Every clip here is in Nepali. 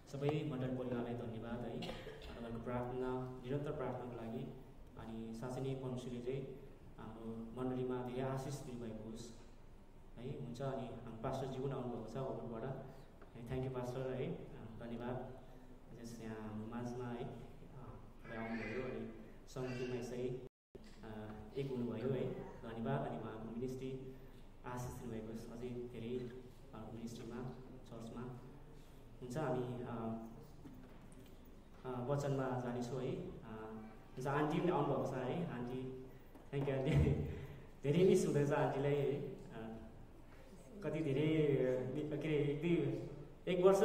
सबै मण्डल परिवारलाई धन्यवाद है तपाईँहरूको प्रार्थना निरन्तर प्रार्थनाको लागि अनि साँच्चै नै परमेश्वरले चाहिँ हाम्रो मण्डलीमा धेरै आशिष दिनुभएको होस् है हुन्छ। अनि हाम्रो पास्टरजी पनि आउनुभएको छ ओभरबाट है, थ्याङ्क यू पास्टर है, धन्यवाद जस यहाँ हाम्रो माझमा है तपाईँ आउनुभयो अनि समितिमा यसै एक हुनुभयो है, धन्यवाद। अनि उहाँको मिनिस्ट्री आशिष दिनुभएको अझै धेरै मिनिस्ट्रीमा चर्चमा हुन्छ। हामी वचनमा जानेछौँ है। हुन्छ, आन्टी पनि आउनुभएको छ है, आन्टी थ्याङ्क यू आन्टी, धेरै मिस हुँदैछ आन्टीलाई है, कति धेरै के अरे एक वर्ष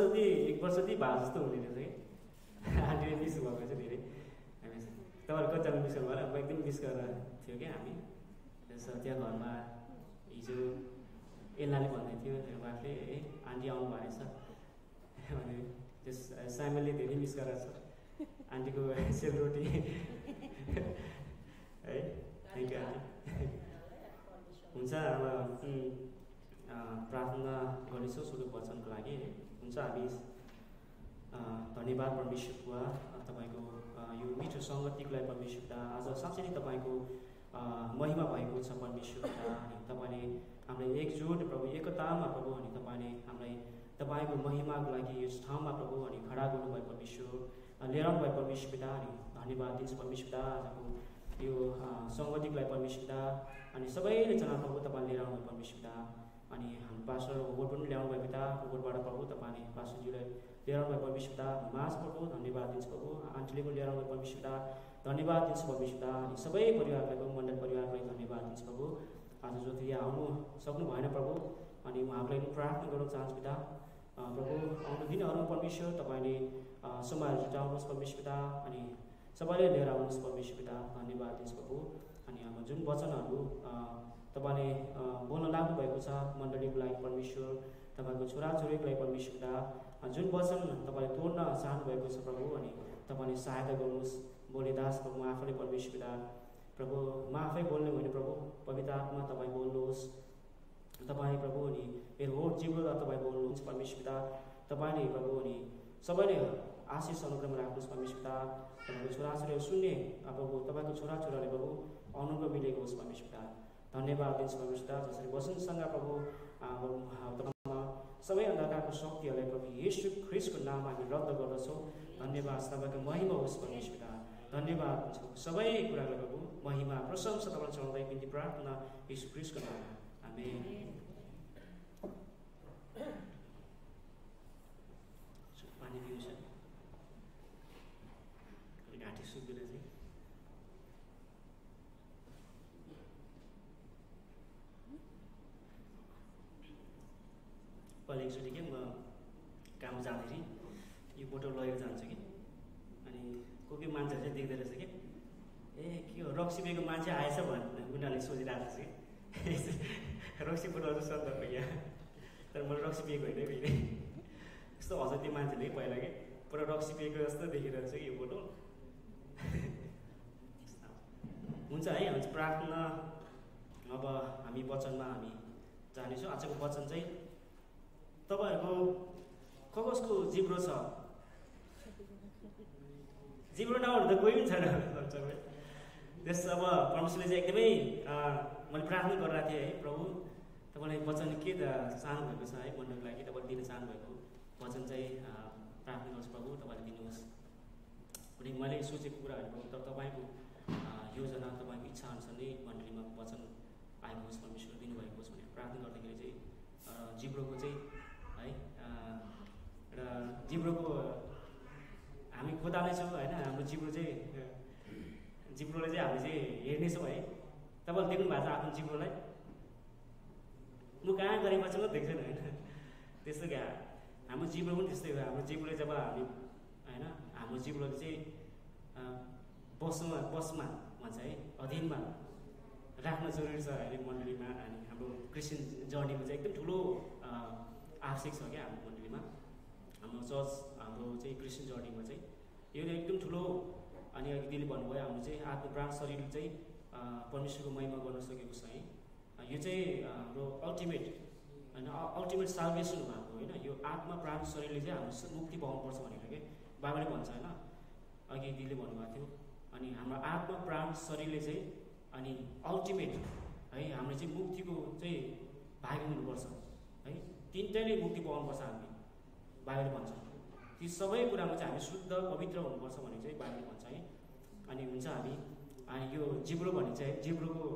जति भए जस्तो हुने रहेछ है, आन्टीले मिस भएको छ धेरै। हामी तपाईँहरू कतिजना मिस गर्नुभयो, अब एकदम मिस गरेर थियो क्या हामी। त्यसो त्यहाँ घरमा हिजो एल्लाले भन्दै थियो मेरो वाइफले है, आन्टी आउनु भएको रहेछ अनि त्यस साइमनले धेरै मिस गरेर छ आन्टीको सेलरोटी है, थ्याङ्क यू आन्टी। हुन्छ, अब प्रार्थना गर्नेछौँ सुरु वचनको लागि हुन्छ। हामी धन्यवाद परमेश्वर बुवा, तपाईँको यो मिठो सङ्गतिको लागि परमेश्वर पिता, आज साँच्चै नै तपाईँको महिमा भएको छ परमेश्वर पिता। अनि तपाईँले हामीलाई एकजुट प्रभु एकतामा प्रभु अनि तपाईँले हामीलाई तपाईँको महिमाको लागि यस ठाउँमा प्रभु अनि खडा गर्नुभयो परमेश्वर, लिएर आउनुभयो परमेश्वर पिता। अनि धन्यवाद दिन्छु परमेश्वर पिता आजको यो सङ्गतिको लागि परमेश्वर पिता। अनि सबैले जना प्रभु तपाईँले लिएर आउनुभयो परमेश्वर पिता। अनि हाम्रो पास्टर ओभर पनि ल्याउनु भयो पिता, ओभरबाट प्रभु तपाईँले पास्टरज्यूलाई लिएर आउनुभयो परमेश्वर पिता, माझ प्रभु धन्यवाद दिन्छु प्रभु। आन्टीले पनि लिएर आउनुभयो परमेश्वर पिता, धन्यवाद दिन्छु परमेश्वर पिता। अनि सबै परिवारलाई प्रभु, मण्डल परिवारलाई धन्यवाद दिन्छु प्रभु। आज जो यहाँ आउनु सक्नु भएन प्रभु, अनि उहाँहरूलाई पनि प्रार्थना गर्न चाहन्छु पिता प्रभु। आउनु दिनहरू परमेश्वर तपाईँले समयहरू जुटाउनुहोस् परमेश्वर पिता, अनि सबैले लिएर आउनुहोस् परमेश्वर पिता, धन्यवाद दिन्छु प्रभु। अनि अब जुन वचनहरू तपाईँले बोल्न लाग्नु भएको छ मण्डलीको लागि परमेश्वर, तपाईँको छोराछोरीको लागि परमेश्वर पिता, जुन वचन तपाईँले तोड्न चाहनुभएको छ प्रभु, अनि तपाईँले सहायता गर्नुहोस्। बोले दास प्रभु म आफैले परमेश्वर पिता प्रभु, म आफै बोल्ने होइन प्रभु, पवित्र आत्मा तपाईँ बोल्नुहोस् तपाईँ प्रभु। अनि मेरो होठ जिब्रोलाई तपाईँ बोल्नुहुन्छ परमेश्वर पिता, तपाईँले प्रभु। अनि सबैले आशिष अनुग्रहमा राख्नुहोस् परमेश्वर पिता। तपाईँको छोराछोरीहरू सुन्ने प्रभु, तपाईँको छोराछोरीहरूले प्रभु अनुग्रह मिलेको होस् परमेश्वर पिता, धन्यवाद दिन्छु परमेश्वर पिता। जसरी वचनसँग प्रभु तपाईँमा सबै अन्धकारको शक्तिहरूलाई प्रभु येशू ख्रीष्टको नाममा हामी रद्द गर्दछौँ। धन्यवाद, तपाईँको महिमा होस् परमेश्वर पिता, धन्यवाद दिन्छौँ। सबै कुरालाई प्रभु महिमा प्रशंसा तपाईँलाई चढाउँदै बिन्ती प्रार्थना येशू ख्रीष्टको नाममा, आमेन। पानी पिउँछ, घाँटी सुक्दैन चाहिँ। पहिला एकचोटि के म काम जाँदाखेरि यो बोटल लगेर जान्छु कि, अनि कोही मान्छेहरू चाहिँ देख्दो रहेछ कि ए के हो रक्सी पिएको मान्छे आएछ भनेर उनीहरूले सोचिरहेको छ कि रक्सी बोटल छ नि त यहाँ, तर मैले रक्सी पिएको होइन फेरि यस्तो हजुर त्यो मान्छेले पहिला कि पुरा रक्सी पिएको जस्तो देखिरहेको छ कि यो बोटल। हुन्छ है, हामी प्रार्थना अब हामी वचनमा हामी जानेछौँ। आजको वचन चाहिँ तपाईँहरूको कसको जिब्रो छ, जिब्रो नहुनु त कोही पनि छैन त्यस। अब परमेश्वरले चाहिँ एकदमै मैले प्रार्थना गरिरहेको थिएँ है, प्रभु तपाईँलाई वचन के चाहनुभएको छ है मण्डलको लागि, तपाईँले दिन चाहनुभएको वचन चाहिँ प्रार्थना गर्छु प्रभु तपाईँले दिनुहोस्। अनि मैले सोचेको कुराहरू प्रभु तर तपाईँको योजना तपाईँको इच्छा अनुसार नै मण्डलीमा वचन आएको होस्, परमेश्वर दिनुभएको होस् भनेर प्रार्थना गर्दाखेरि चाहिँ जिब्रोको चाहिँ है एउटा जिब्रोको हामी खोदाल्नेछौँ होइन, हाम्रो जिब्रो चाहिँ जिब्रोलाई चाहिँ हामी चाहिँ हेर्नेछौँ है। तपाईँले देख्नु भएको छ आफ्नो जिब्रोलाई, म कहाँ गरेपछि मात्रै देख्छौँ होइन, त्यस्तो क्या हाम्रो जिब्रो पनि त्यस्तै हो। हाम्रो जिब्रोले जब हामी होइन, हाम्रो जिब्रोले चाहिँ बसमा भन्छ है, अधीनमा राख्न जरुरी छ अहिले मण्डलीमा। अनि हाम्रो क्रिस्चियन जर्नीमा चाहिँ एकदम ठुलो आवश्यक छ क्या हाम्रो मण्डलीमा, हाम्रो चर्च हाम्रो चाहिँ क्रिस्चियन जर्नीमा चाहिँ यो एकदम ठुलो। अनि अघि दिदीले भन्नुभयो हाम्रो चाहिँ आत्मा प्राण शरीर चाहिँ परमेश्वरको महिमा गर्न सकेको छ है। यो चाहिँ हाम्रो अल्टिमेट होइन अल्टिमेट साल्भेसन भएको होइन यो आत्मा प्राण शरीरले चाहिँ हाम्रो मुक्ति पाउनुपर्छ भनेर के बाइबलले भन्छ होइन अघि दिदीले भन्नुभएको थियो अनि हाम्रो आत्मा प्राण शरीरले चाहिँ अनि अल्टिमेट है हामीले चाहिँ मुक्तिको चाहिँ भाग हुनुपर्छ है तिनटैले मुक्ति पाउनुपर्छ हामीले बाइबलले भन्छ ती सबै कुरामा चाहिँ हामी शुद्ध पवित्र हुनुपर्छ भने चाहिँ बाइबलले भन्छ है अनि हुन्छ हामी यो जिब्रो भन्ने चाहिँ जिब्रोको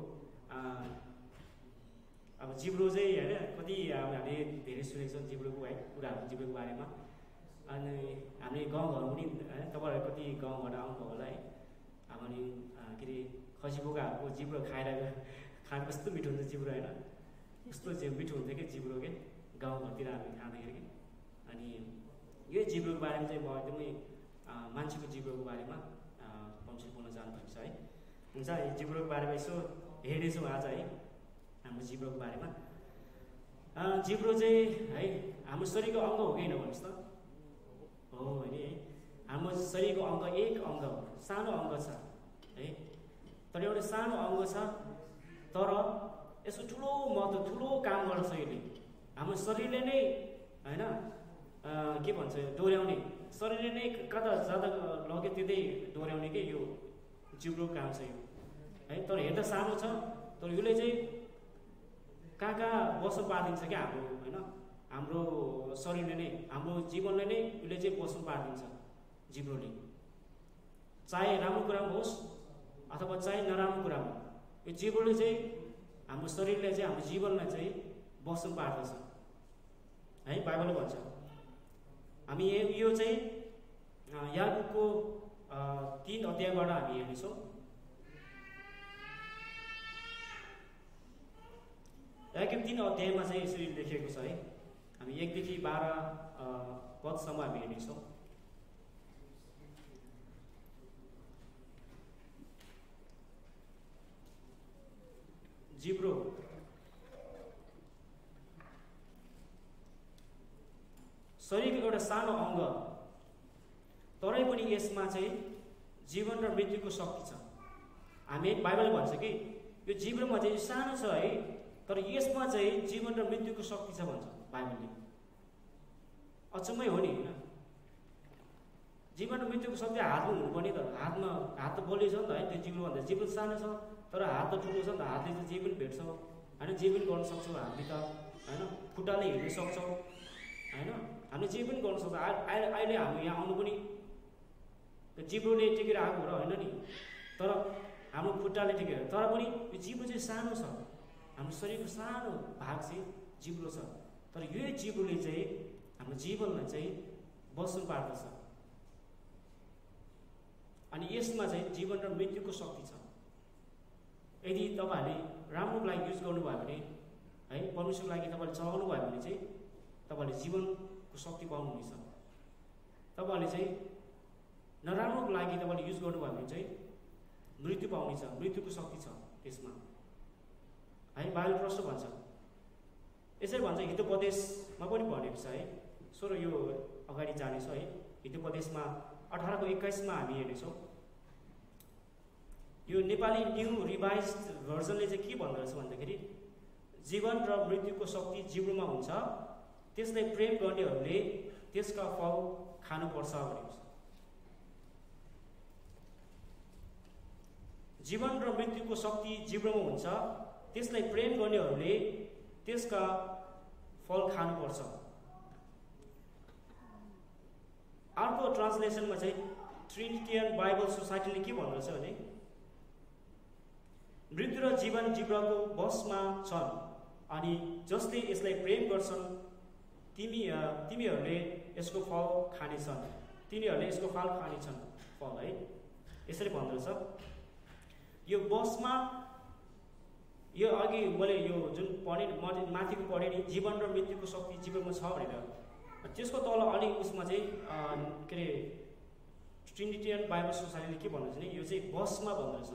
अब जिब्रो चाहिँ होइन कति अब हामीले धेरै सुनेको छौँ जिब्रोको है कुराहरू जिब्रोको बारेमा अनि हामीले गाउँघरमा पनि होइन तपाईँहरू कति गाउँबाट आउनुभयो होला है अब अनि के अरे खसी बोकाहरूको जिब्रो खाएर खानु कस्तो मिठो हुन्छ जिब्रो होइन कस्तो मिठो हुन्थ्यो कि जिब्रो के गाउँघरतिर हामी खाँदाखेरि कि अनि यो जिब्रोको बारेमा चाहिँ म एकदमै मान्छेको जिब्रोको बारेमा कमसेकम बोल्न चाहनुहुन्छ है हुन्छ जिब्रोको बारेमा यसो हेर्नेछौँ आज है हाम्रो जिब्रोको बारेमा जिब्रो चाहिँ है हाम्रो शरीरको अङ्ग हो कि होइन भन्नुहोस् त हो होइन है हाम्रो शरीरको अङ्ग एक अङ्ग हो सानो अङ्ग छ है तर एउटा सानो अङ्ग छ तर यसको ठुलो महत्त्व ठुलो काम गर्छ यसले हाम्रो शरीरले नै होइन के भन्छ दोहोऱ्याउने शरीरले नै कता जाँदा लग्यो त्यतै दोहोऱ्याउने के यो जिब्रो काम छ यो है तर हेर्दा सानो छ तर यसले चाहिँ कहाँ कहाँ बस्न पारिदिन्छ क्या हाम्रो होइन हाम्रो शरीरले नै हाम्रो जीवनले नै उसले चाहिँ बस्न पारिदिन्छ जिब्रोले चाहे राम्रो कुरामा होस् अथवा चाहे नराम्रो कुरामा यो जिब्रोले चाहिँ हाम्रो शरीरले चाहिँ हाम्रो जीवनलाई चाहिँ बस्न पार्दछ है बाइबलले भन्छ हामी यो चाहिँ याकुबको 3 अध्यायबाट हामी हेर्नेछौँ याकुब 3 अध्यायमा चाहिँ यसरी लेखिएको छ है हामी 1 देखि 12 पदसम्म हामी हेर्नेछौँ जिब्रो शरीरको एउटा सानो अङ्ग तरै पनि यसमा चाहिँ जीवन र मृत्युको शक्ति छ हामी बाइबलले भन्छ कि यो जिब्रोमा चाहिँ सानो छ है तर यसमा चाहिँ जीवन र मृत्युको शक्ति छ भन्छ बाइबलले अचम्मै हो नि होइन जीवन र मृत्युको शक्ति हातमा हुनुपर्ने त हातमा हात त बलियो छ नि त है त्यो जिब्रोभन्दा जिब्रो सानो छ तर हात त ठुलो छ नि त हातले चाहिँ जे पनि भेट्छ होइन जे पनि गर्न सक्छौँ हामीले त होइन खुट्टाले हिँड्न सक्छौँ होइन हामीले जे पनि गर्न सक्छौँ अहिले हामी यहाँ आउनु पनि जिब्रोले टेकेर आएको र होइन नि तर हाम्रो खुट्टाले टेकेर तर पनि यो जिब्रो चाहिँ सानो छ हाम्रो शरीरको सानो भाग चाहिँ जिब्रो छ तर यो जिब्रोले चाहिँ हाम्रो जीवनलाई चाहिँ बस्नु पार्दछ अनि यसमा चाहिँ जीवन र मृत्युको शक्ति छ यदि तपाईँहरूले राम्रोको लागि युज गर्नुभयो भने है परमेश्वरको लागि तपाईँले चलाउनु भयो भने चाहिँ तपाईँहरूले जीवनको शक्ति पाउनुहुनेछ तपाईँहरूले चाहिँ नराम्रोको लागि तपाईँले युज गर्नुभयो भने चाहिँ मृत्यु पाउनेछ मृत्युको शक्ति छ त्यसमा है बाइबल प्रश्न भन्छ यसरी भन्छ हितोपदेशमा पनि भनेको छ है सो यो अगाडि जानेछ है हितोपदेशमा 18:21 हामी हेर्नेछौँ यो नेपाली न्यू रिभाइज्ड भर्जनले चाहिँ के भन्दो रहेछ भन्दाखेरि जीवन र मृत्युको शक्ति जिब्रोमा हुन्छ त्यसलाई प्रेम गर्नेहरूले त्यसका फल खानुपर्छ भनेको छ जीवन र मृत्युको शक्ति जिब्रोमा हुन्छ त्यसलाई प्रेम गर्नेहरूले त्यसका फल खानुपर्छ अर्को ट्रान्सलेसनमा चाहिँ ट्रिनिटियन बाइबल सोसाइटीले के भन्दछ भने मृत्यु र जीवन जिब्रोको बसमा छन् अनि जसले यसलाई प्रेम गर्छन् तिनीहरूले यसको फल खानेछन् तिनीहरूले यसको फल खानेछन् फल है यसरी भन्दछ यो बसमा यो अघि मैले यो जुन पढेँ माथिको पढेँ नि जीवन र मृत्युको शक्ति जिब्रोमा छ भनेर त्यसको तल अलिक उसमा चाहिँ के अरे ट्रिनिटियन बाइबल सोसाइटीले के भन्नुहुन्छ भने यो चाहिँ बसमा भन्दछ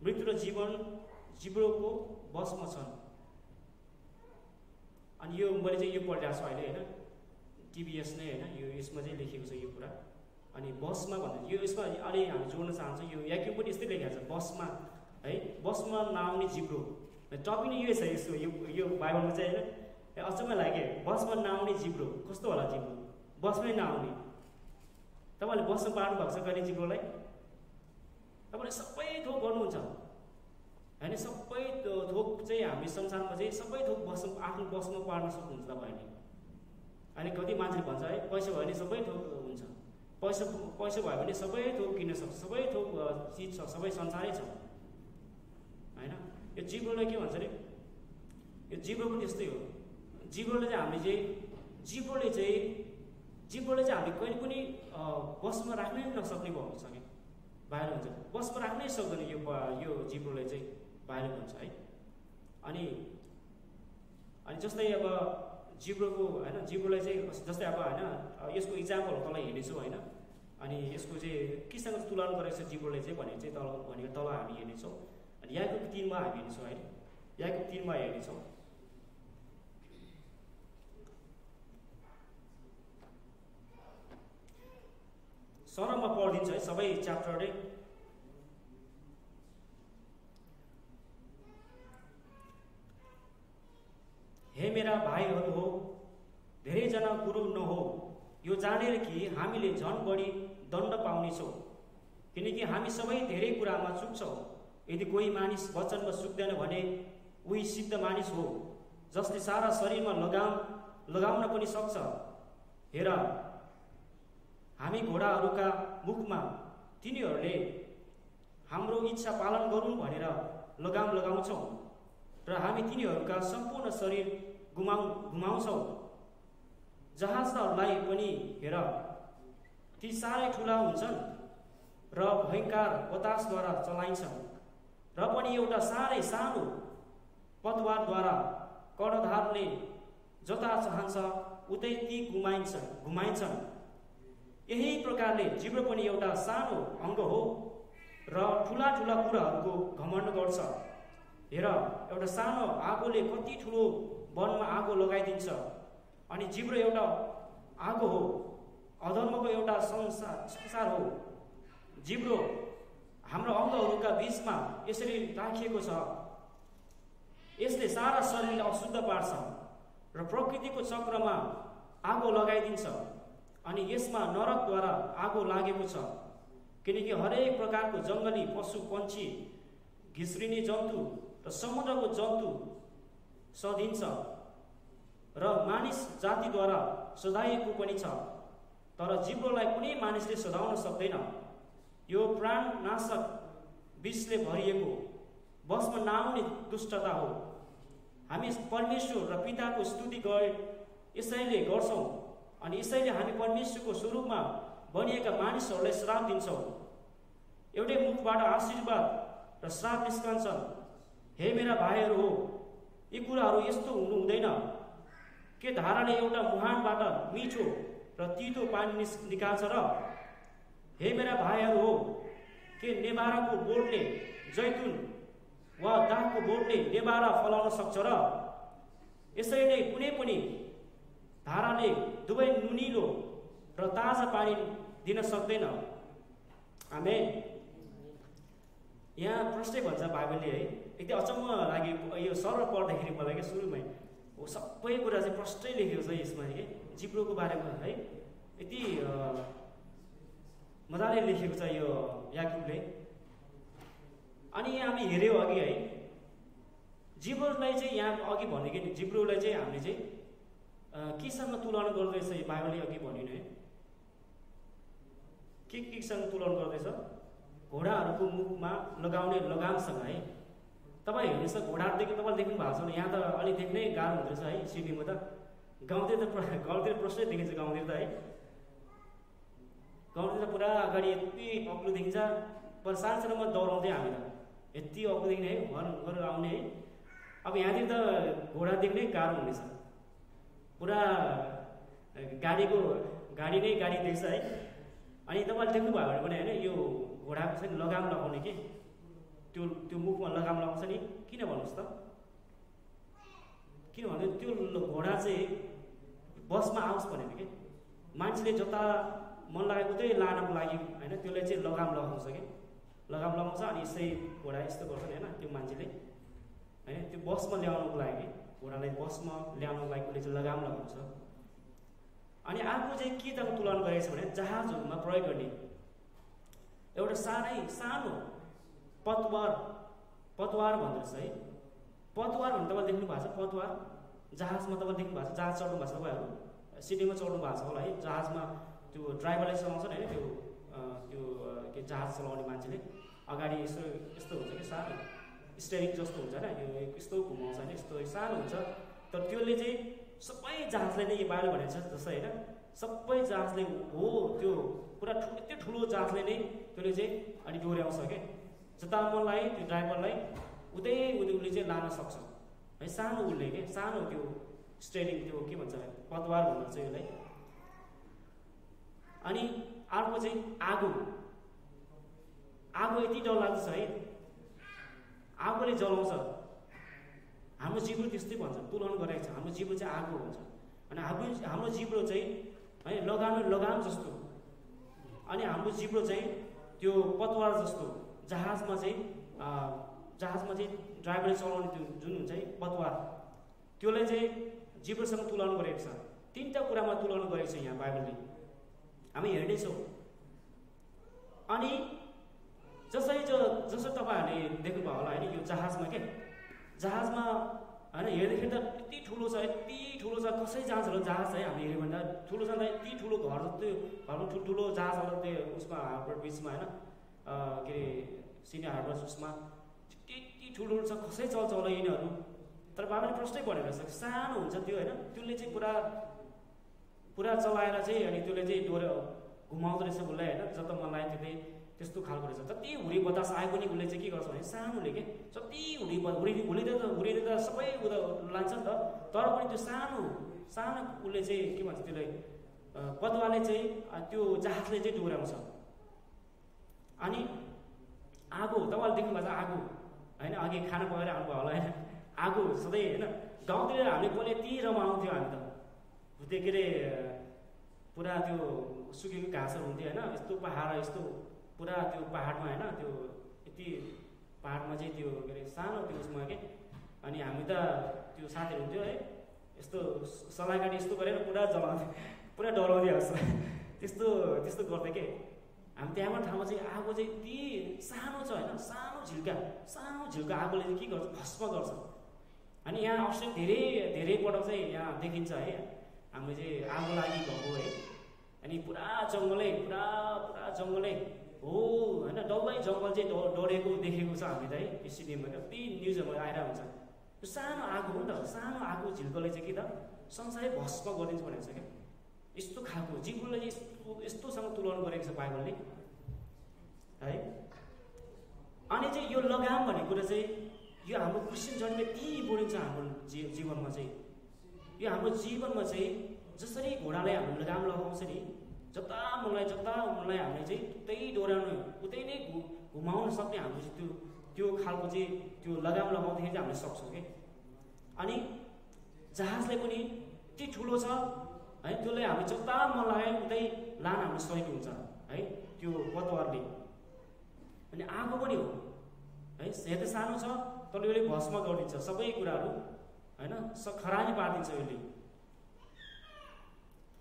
मृत्यु र जीवन जिब्रोको बसमा छन् अनि यो मैले चाहिँ यो पढिरहेको छु अहिले होइन टिबिएस नै होइन यो यसमा चाहिँ लेखेको छ यो कुरा अनि बसमा भन्दा यो यसमा अलि हामी जोड्न चाहन्छौँ यो याक्यु पनि यस्तै लेखेको छ बसमा है बसमा नआउने जिब्रो टपिक नै यो छ यसको यो बाइबलमा चाहिँ होइन अचम्म लाग्यो, बसमा नआउने जिब्रो कस्तो होला जिब्रो, बसमै नआउने। तपाईँले बसमा पार्नु भएको छ कहिले जिब्रोलाई? तपाईँले सबै थोक गर्नुहुन्छ होइन, सबै थोक चाहिँ हामी संसारमा चाहिँ सबै थोक बसमा आफ्नो बसमा पार्न सक्नुहुन्छ तपाईँले। अनि कति मान्छेले भन्छ है पैसा भयो भने सबै थोक हुन्छ, पैसा भयो भने सबै थोक किन्न सक्छ, सबै थोक चिज छ, सबै संसारै छ होइन। यो जिब्रोलाई के भन्छ अरे, यो जिब्रो पनि त्यस्तै हो। जिब्रोले चाहिँ हामीले हामीले कहिले पनि बसमा राख्नै नसक्ने भएको छ कि बाहिर हुन्छ, बसमा राख्नै सक्दैन यो जिब्रोले चाहिँ बाहिर हुन्छ है। अनि जस्तै अब जिब्रोको होइन, जिब्रोलाई चाहिँ जस्तै अब होइन यसको इक्जाम्पलहरू तल हेर्नेछौँ होइन। अनि यसको चाहिँ केसँग तुलना गरेको छ जिब्रोले चाहिँ भनेर चाहिँ तल हामी हेर्नेछौँ। अनि याकूब 3 हामी हेर्नेछौँ है, याकूब 3 हेर्नेछौँ। सरममा पढिदिन्छ है सबै च्याप्टरले। हे मेरा भाइहरू हो, धेरैजना गुरु नहो, यो जानेर कि हामीले झन बढी दण्ड पाउनेछौँ, किनकि हामी सबै धेरै कुरामा चुक्छौँ। यदि कोही मानिस वचनमा चुक्दैन भने उही सिद्ध मानिस हो, जसले सारा शरीरमा लगाउन पनि सक्छ। हेर, हामी घोडाहरूका मुखमा तिनीहरूले हाम्रो इच्छा पालन गरौँ भनेर लगाम लगाउँछौँ र हामी तिनीहरूका सम्पूर्ण शरीर घुमाउँछौँ। जहाजहरूलाई पनि हेर, ती साह्रै ठुला हुन्छन् र भयङ्कर बतासद्वारा चलाइन्छन्, र पनि एउटा साह्रै सानो पतवारद्वारा कर्णधारले जता चाहन्छ उतै ती घुमाइन्छन्। यही प्रकारले जिब्रो पनि एउटा सानो अङ्ग हो र ठुला ठुला कुराहरूको घमण्ड गर्छ। हेर, एउटा सानो आगोले कति ठुलो वनमा आगो लगाइदिन्छ। अनि जिब्रो एउटा आगो हो, अधर्मको एउटा संसार हो। जिब्रो हाम्रो अङ्गहरूका बीचमा यसरी राखिएको छ, यसले सारा शरीरलाई अशुद्ध पार्छ र प्रकृतिको चक्रमा आगो लगाइदिन्छ। अनि यसमा नरकद्वारा आगो लागेको छ, किनकि हरेक प्रकारको जङ्गली पशु पक्षी, घिस्रिने जन्तु र समुद्रको जन्तु सधिन्छ र मानिस जातिद्वारा सधाइएको पनि छ। तर जिब्रोलाई कुनै मानिसले सधाउन सक्दैन। यो प्राणनाशक विषले भरिएको बसमा नआउने दुष्टता हो। हामी परमेश्वर र पिताको स्तुति यसैले गर्छौँ, अनि यसैले हामी परमेश्वरको स्वरूपमा बनिएका मानिसहरूलाई श्राप दिन्छौँ। एउटै मुखबाट आशीर्वाद र श्राप निस्कन्छन्। हे मेरा भाइहरू हो, यी कुराहरू यस्तो हुनु हुँदैन। के धाराले एउटा मुहानबाट मिठो र तितो पानी निकाल्छ र? हे मेरा भाइहरू हो, के नेबाराको बोटले जैतुन वा दागको बोटले नेबारा फलाउन सक्छ र? यसैले कुनै पनि धाराले दुवै नुनिलो र ताजा पानी दिन सक्दैन। आमेन। यहाँ प्रश्नै भन्छ बाइबलले है, यति अचम्म लाग्यो यो सरल पढ्दाखेरि मलाई क्या। सुरुमै सबै कुरा चाहिँ प्रष्टै लेखेको छ यसमा के जिब्रोको बारेमा है, यति मजाले लेखेको छ यो याकूबले। अनि हामी हेऱ्यौँ अघि है, जिब्रोलाई चाहिँ यहाँ अघि भनेको नि, जिब्रोलाई चाहिँ हामीले चाहिँ केसँग तुलना गर्दैछ यो बाइबलले अघि भन्यो है, केसँग तुलना गर्दैछ? घोडाहरूको मुखमा लगाउने लगामसँग है। तपाईँ हेर्नुहोस् त, घोडाहरूदेखि तपाईँले देख्नु भएको छ, यहाँ त अलिक देख्नै गाह्रो हुँदो रहेछ है सिडनीमा त। गाउँतिर प्रश्नै देखिन्छ, गाउँतिर त है, गाउँतिर त पुरा अगाडि यति अग्लो देखिन्छ, पर सानोमा दौडाउँदै हामी त यति अग्लो देख्ने है, हर्न गरेर आउने है। अब यहाँतिर त घोडा देख्नै गाह्रो हुनेछ, पुरा गाडी नै गाडी देख्छ है। अनि तपाईँले देख्नुभयो भने पनि होइन, यो घोडाको चाहिँ लगाम लगाउने कि त्यो मुखमा लगाम लगाउँछ नि, किन भन्नुहोस् त? किनभने त्यो घोडा चाहिँ बसमा आओस् भनेर कि मान्छेले जता मन लागेको त्यही लानको लागि होइन, त्यसले चाहिँ लगाम लगाउँछ कि लगाम लगाउँछ। अनि यसै घोडा यस्तो गर्छ नि होइन, त्यो मान्छेले होइन, त्यो बसमा ल्याउनुको लागि घोडालाई बसमा ल्याउनलाई उसले चाहिँ लगाम लगाउँछ। अनि अर्को चाहिँ के त तुलना गरेको छ भने जहाजहरूमा प्रयोग गर्ने एउटा सानो पतवार भन्दो रहेछ है। पतवार भन्ने तपाईँले देख्नु भएको छ? पतवार जहाजमा तपाईँले देख्नु भएको छ? जहाज चढ्नु भएको छ तपाईँहरू? सिटीमा चढ्नु भएको छ होला है। जहाजमा त्यो ड्राइभरले चलाउँछ नि होइन, त्यो के जहाज चलाउने मान्छेले अगाडि यस्तो हुन्छ कि सानो स्टेरिङ जस्तो हुन्छ होइन, यो यस्तो घुमाउँछ होइन, यस्तो सानो हुन्छ। तर त्यसले चाहिँ सबै जहाजले नै यो बाहिर भनेको छ जस्तै होइन, सबै जहाजले हो त्यो पुरा यति ठुलो जहाजले नै त्यसले चाहिँ अनि डोर्याउँछ क्या। जता मनलाई त्यो ड्राइभरलाई उसले चाहिँ लान सक्छ है। सानो उसले के सानो त्यो स्टेरिङ त्यो के भन्छ पतवार भन्छ यसलाई। अनि अर्को चाहिँ आगो यति डरलाग्दो छ है। आगोले जलाउँछ। हाम्रो जिब्रो त्यस्तै भन्छ, तुलना गरेको छ। हाम्रो जिब्रो चाहिँ आगो हुन्छ। अनि हाम्रो जिब्रो चाहिँ है लगाम जस्तो, अनि हाम्रो जिब्रो चाहिँ त्यो पतवार जस्तो। जहाजमा चाहिँ ड्राइभरले चलाउने त्यो जुन हुन्छ है पतवार, त्यसलाई चाहिँ जिब्रोसँग तुलना गरेको छ। तीनटा कुरामा तुलना गरेको छ यहाँ बाइबलले, हामी हेर्नेछौँ। अनि जसरी तपाईँहरूले देख्नुभयो होला होइन, यो जहाजमा जहाजमा होइन हेर्दाखेरि त यति ठुलो छ कसै जान्छ होला जहाज है। हामी हेऱ्यो भन्दा ठुलो जाँदा यति ठुलो घर जस्तो घरमा ठुल्ठुलो जहाजहरू त्यो उसमा हार्बर बिचमा होइन, के अरे सिनियर हार्बर उसमा यति ठुलो छ कसै चल्छ होला यिनीहरू। तर बाबाले प्रश्नै गरेर रहेछ, सानो हुन्छ त्यो होइन, त्यसले चाहिँ पुरा चलाएर चाहिँ अनि त्यसले चाहिँ घुमाउँदो रहेछ उसलाई होइन, जता मन लाग्यो त्यतै त्यस्तो खालको रहेछ। जति हुरी बतास आए पनि उसले चाहिँ के गर्छ भने सानोले के जति हुरीले त सबै लान्छ नि त, तर पनि त्यो सानो उसले चाहिँ के भन्छ त्यसलाई पतवारले चाहिँ त्यो जहाजले चाहिँ डोर्याउँछ। अनि आगो तपाईँले देख्नु भएको छ आगो होइन, अघि खाना पकाएर आउनुभयो होला होइन। आगो सधैँ होइन गाउँतिर हामीले पहिला यति रमाउँथ्यो हामी त, त्यो के अरे पुरा त्यो सुकेको घाँसहरू हुन्थ्यो होइन, यस्तो पहाड यस्तो पुरा त्यो पहाडमा होइन, त्यो यति पहाडमा चाहिँ त्यो के अरे सानो त्यो उसमा के। अनि हामी त त्यो साथीहरू हुन्थ्यो है, यस्तो सलाहकाटी यस्तो गरेर पुरा जलाउँथ्यो, पुरा डराउँथ्यो जस्तो त्यस्तो गर्थ्यो के। हामी त्यहाँबाट ठाउँमा चाहिँ आगो चाहिँ यति सानो छ होइन, सानो झिल्का आगोले चाहिँ के गर्छ भस्म गर्छ। अनि यहाँ अवश्य धेरै पटक चाहिँ यहाँ देखिन्छ है, हाम्रो चाहिँ आगो लागि भएको है। अनि पुरा जङ्गलै हो होइन, डल्लै जङ्गल चाहिँ डढेको देखेको छ हामी त है। यो सिनेमा कति न्युजहरूमा आएर हुन्छ। त्यो सानो आगो हो नि त, सानो आगो झिल्कोले चाहिँ के त संसारै भस्म गरिदिन्छ भनेको छ क्या। यस्तो खालको जिब्रोले यस्तोसँग तुलना गरेको छ बाइबलले है। अनि चाहिँ यो लगाम भन्ने कुरा चाहिँ यो हाम्रो क्रिस्चियन जर्नीमा यति इम्पोर्टेन्ट छ हाम्रो जीवनमा चाहिँ। यो हाम्रो जीवनमा चाहिँ जसरी घोडालाई हामीले लगाम लगाउँछ नि, जता मनलाई हामीले चाहिँ उतै डोर्याउनु उतै नै घुमाउन सक्ने हाम्रो चाहिँ त्यो खालको चाहिँ त्यो लगाम लगाउँदाखेरि चाहिँ हामीले सक्छौँ कि। अनि जहाजलाई पनि यति ठुलो छ है, त्यसलाई हामी जता मन लगायो उतै लान हाम्रो सहिलो हुन्छ है त्यो पतवारले। अनि आगो पनि हो है, हेर्दा सानो छ तर यसले भस्म गरिदिन्छ सबै कुराहरू होइन, खरानी पारिदिन्छ यसले।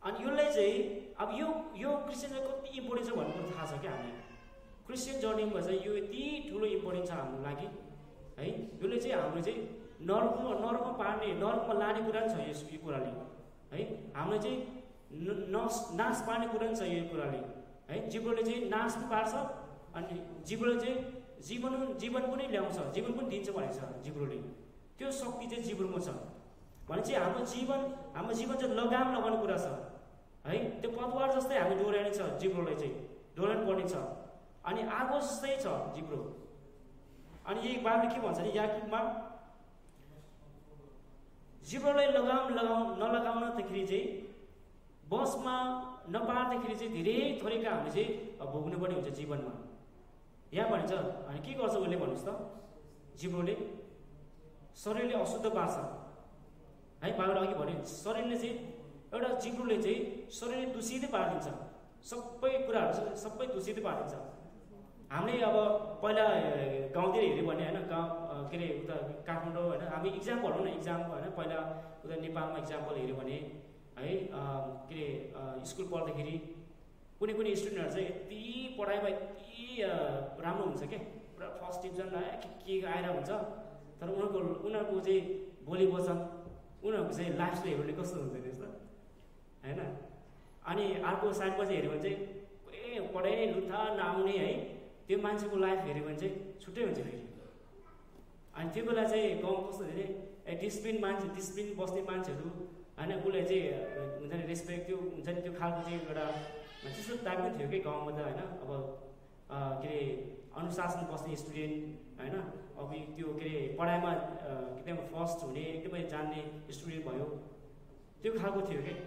अनि यसलाई चाहिँ अब यो क्रिस्चियन कति इम्पोर्टेन्ट छ भन्ने कुरो थाहा छ क्या हामीले। क्रिस्चियन जर्नीमा चाहिँ यो यति ठुलो इम्पोर्टेन्ट छ हाम्रो लागि है। यसले चाहिँ हाम्रो चाहिँ नर्कमा लाने कुरा पनि छ यो कुराले है। हामीले चाहिँ नाश पार्ने कुरा पनि छ यो कुराले है। जिब्रोले चाहिँ नाश पनि पार्छ, अनि जिब्रोले चाहिँ जीवन पनि ल्याउँछ, जीवन पनि दिन्छ भनेको छ जिब्रोले। त्यो शक्ति चाहिँ जिब्रोमा छ भने चाहिँ हाम्रो जीवन चाहिँ लगाम लगाउने कुरा छ है। त्यो पतवार जस्तै हामी डोर्याउने छ, जिब्रोलाई चाहिँ डोर्याउनु पर्ने छ। अनि आगो जस्तै छ जिब्रो। अनि यही बाइबलले के भन्छ नि, याकुबमा जिब्रोलाई नलगाउनदेखि चाहिँ बसमा नपार्दाखेरि चाहिँ धेरै थरीका हामीले चाहिँ भोग्नुपर्ने हुन्छ जीवनमा। यहाँ भनिन्छ अनि के गर्छ उसले भन्नुहोस् त, जिब्रोले शरीरले अशुद्ध पार्छ है। बाइबलले अघि भन्यो शरीरले चाहिँ एउटा जिब्रोले चाहिँ शरीरले दूषितै पारिदिन्छ, सबै कुराहरू सबै दूषितै पारिदिन्छ। हामीले अब पहिला गाउँतिर हेऱ्यो भने होइन गाउँ के अरे उता काठमाडौँ होइन हामी इक्जाम भनौँ न इक्जामको होइन पहिला उता नेपालमा इक्जाम्पल हेऱ्यो भने है के अरे स्कुल पढ्दाखेरि कुनै कुनै स्टुडेन्टहरू चाहिँ यति पढाइमा यति राम्रो हुन्छ क्या पुरा फर्स्ट डिभिजन के आएर हुन्छ तर उनीहरूको चाहिँ बोली वचन उनीहरूको चाहिँ लाइफस्टाइल हेर्यो भने कस्तो हुन्छ नि त होइन अनि अर्को साइडमा चाहिँ हेऱ्यो भने चाहिँ पढाइ नै लुथा नआउने है त्यो मान्छेको लाइफ हेऱ्यो भने चाहिँ छुट्टै हुन्छ फेरि अनि त्यो बेला चाहिँ गाउँ कस्तो धेरै डिसिप्लिन बस्ने मान्छेहरू होइन उसले चाहिँ हुन्छ नि रेस्पेक्ट त्यो हुन्छ नि त्यो खालको चाहिँ एउटा त्यस्तो टाइपको थियो कि गाउँमा त होइन अब के अरे अनुशासन बस्ने स्टुडेन्ट होइन अब त्यो के अरे पढाइमा एकदम फर्स्ट हुने एकदमै जान्ने स्टुडेन्ट भयो त्यो खालको थियो कि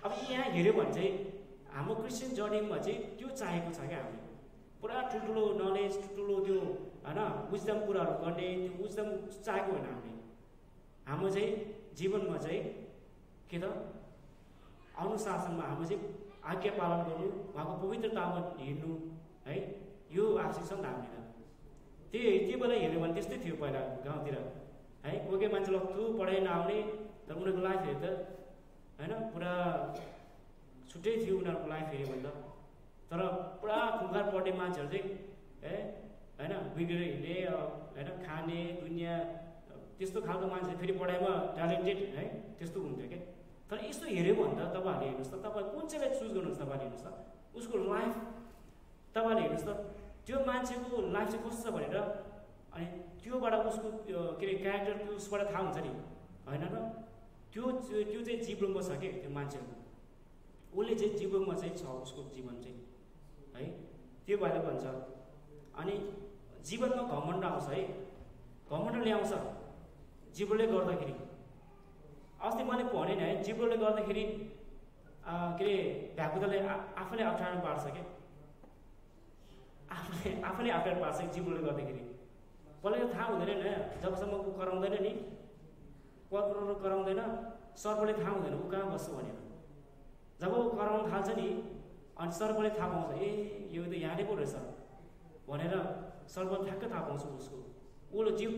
अब यहाँ हेऱ्यो भने चाहिँ हाम्रो क्रिस्चियन जर्नीमा चाहिँ त्यो चाहेको छ क्या हामीले पुरा ठुल्ठुलो नलेज ठुल्ठुलो त्यो होइन विजडम कुराहरू गर्ने त्यो विजडम चाहेको होइन हामीले हाम्रो चाहिँ जीवनमा चाहिँ के त अनुशासनमा हाम्रो चाहिँ आज्ञा पालन गर्नु उहाँको पवित्रतामा हिँड्नु है यो आवश्यक छ नि त हामीले त त्यो बेला हेऱ्यो भने त्यस्तै थियो पहिला गाउँतिर है कोही कोही मान्छे लग्थु पढाइ नआउने तर उनीहरूको लाइफ हेऱ्यो त होइन पुरा छुट्टै थियो उनीहरूको लाइफ हेऱ्यो भने त तर पुरा खुङ्खार पढ्ने मान्छेहरू चाहिँ होइन बिग्रेर हिँड्ने होइन खाने दुनियाँ त्यस्तो खालको मान्छे फेरि पढाइमा ट्यालेन्टेड है त्यस्तो हुन्थ्यो क्या तर यस्तो हेऱ्यो भने त तपाईँहरूले हेर्नुहोस् त तपाईँ कुन चाहिँलाई चुज गर्नुहोस् तपाईँले हेर्नुहोस् त उसको लाइफ तपाईँले हेर्नुहोस् त त्यो मान्छेको लाइफ चाहिँ कस्तो छ भनेर अनि त्योबाट उसको के अरे क्यारेक्टर उसबाट थाहा हुन्छ नि होइन र त्यो चाहिँ जीवनमा छ कि त्यो मान्छेको उसले चाहिँ जीवनमा चाहिँ छ उसको जीवन चाहिँ है त्यो भएर भन्छ अनि जीवनमा घमण्ड आउँछ है घमण्ड ल्याउँछ जिब्रोले गर्दाखेरि अस्ति मैले भने नि है जिब्रोले गर्दाखेरि के अरे भ्याकुताले आफैले अप्ठ्यारो पार्छ क्या आफैले अप्ठ्यारो पार्छ जिब्रोले गर्दाखेरि पहिला थाहा हुँदैन नि जबसम्म ऊ कराउँदैन नि कराउँदैन सर्पले थाहा हुँदैन ऊ कहाँ बस्छ भनेर जब ऊ कराउन थाल्छ नि अनि सर्पले थाहा पाउँछ ए यो त यहाँले पो रहेछ भनेर सर्पले ठ्याक्क थाहा पाउँछ उसको उसले जीव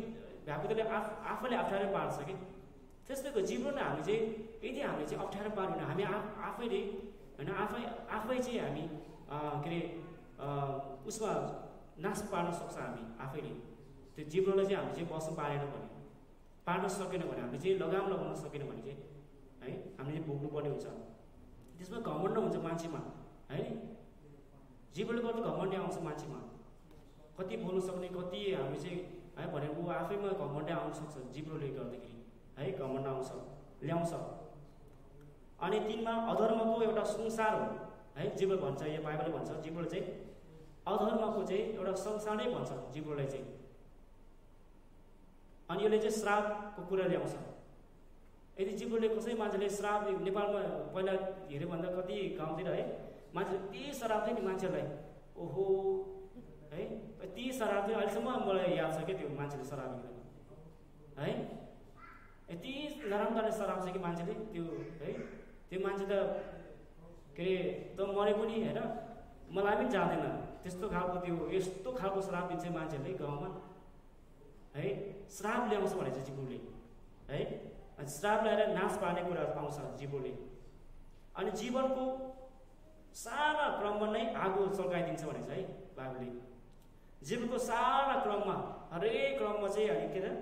भ्याकुताले आफैले अप्ठ्यारो पार्छ कि त्यस्तैको जीवन हामी चाहिँ यदि हामीले चाहिँ अप्ठ्यारो पार्यो भने हामी आफैले होइन आफै चाहिँ हामी के अरे उसमा नाश पार्न सक्छ हामी आफैले त्यो जीवनलाई चाहिँ हामीले चाहिँ बस्नु पार्न सकेन भने हामीले चाहिँ लगाम लगाउन सकेन भने चाहिँ है हामीले भोग्नुपर्ने हुन्छ त्यसमा घमण्ड हुन्छ मान्छेमा है जीवनले गर्दा घमण्ड आउँछ मान्छेमा कति बोल्नु सक्ने कति हामी चाहिँ है भनेर ऊ आफैमा घमण्ड आउन सक्छ जिब्रोले गर्दाखेरि है घमण्ड आउँछ ल्याउँछ अनि तिनमा अधर्मको एउटा संसार हो है जिब्रो भन्छ यो बाइबलले भन्छ जिब्रोले चाहिँ अधर्मको चाहिँ एउटा संसारै भन्छ जिब्रोलाई चाहिँ अनि यसले चाहिँ श्रापको कुरा ल्याउँछ यदि जिब्रोले कसै मान्छेले श्राप नेपालमा पहिला हेऱ्यो भन्दा कति गाउँतिर है मान्छेले यति श्राप थियो नि मान्छेलाई ओहो है यति श्राप थियो अहिलेसम्म मलाई याद छ क्या त्यो मान्छेले श्राप है यति नराम्रो श्राप छ कि मान्छेले त्यो है त्यो मान्छे त के अरे त मरे पनि होइन मलाई पनि जाँदैन त्यस्तो खालको त्यो यस्तो खालको श्राप दिन्छ मान्छेहरूले गाउँमा है श्राप ल्याउँछ भनेछ जिब्रोले है अनि श्राप ल्याएर नाश पार्ने कुराहरू पाउँछ जिब्रोले अनि जीवनको सारा क्रममा नै आगो सल्काइदिन्छ भनेछ है बाबुले जीवनको सारा क्रममा हरेक क्रममा चाहिँ अनि के अरे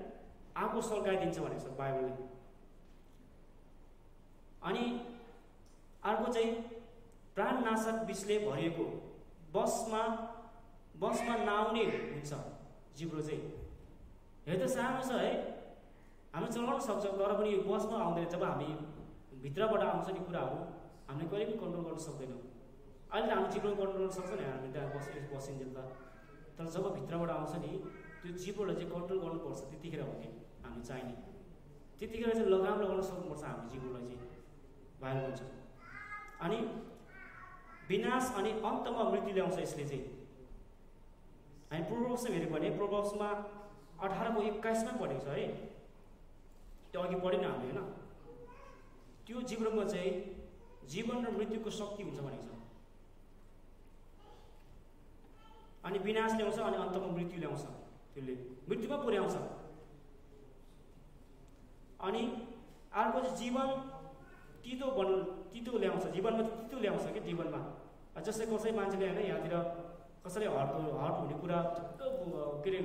आगो सल्काइदिन्छ भनेछ बाइबलले अनि अर्को चाहिँ प्राणनाशक विषले भरिएको बसमा नआउने हुन्छ जिब्रो चाहिँ हेर त सानो छ है हामी चलाउन सक्छौँ तर पनि बसमा आउँदैन जब हामी भित्रबाट आउँछ नि कुराहरू हामीले कहिले पनि कन्ट्रोल गर्न सक्दैनौँ अहिले त हामी जिब्रो कन्ट्रोल गर्न सक्छ नि हामी त्यहाँ बसिन्छ त तर जब भित्रबाट आउँछ नि त्यो जिब्रोलाई चाहिँ कन्ट्रोल गर्नुपर्छ त्यतिखेर हो कि हामी चाहिने त्यतिखेर चाहिँ लगाम लगाउन सक्नुपर्छ हामी जिब्रोलाई चाहिँ बाहिर हुन्छ अनि विनाश अनि अन्तमा मृत्यु ल्याउँछ यसले चाहिँ हामी प्रोभर्ब्समा हेऱ्यो भने प्रोभर्ब्समा 18:21 पढेको छ है त्यो अघि पढेन हामीले होइन त्यो जिब्रोमा चाहिँ जीवन र मृत्युको शक्ति हुन्छ भनेको छ अनि अनि विनाश ल्याउँछ अनि अन्तमा मृत्यु ल्याउँछ, त्यसले मृत्युमा पुर्याउँछ। अनि अर्को चाहिँ जीवन तितो ल्याउँछ, जीवनमा तितो ल्याउँछ कि जीवनमा। जस्तै कसै मान्छेले होइन यहाँतिर कसैले हट हुने कुरा के अरे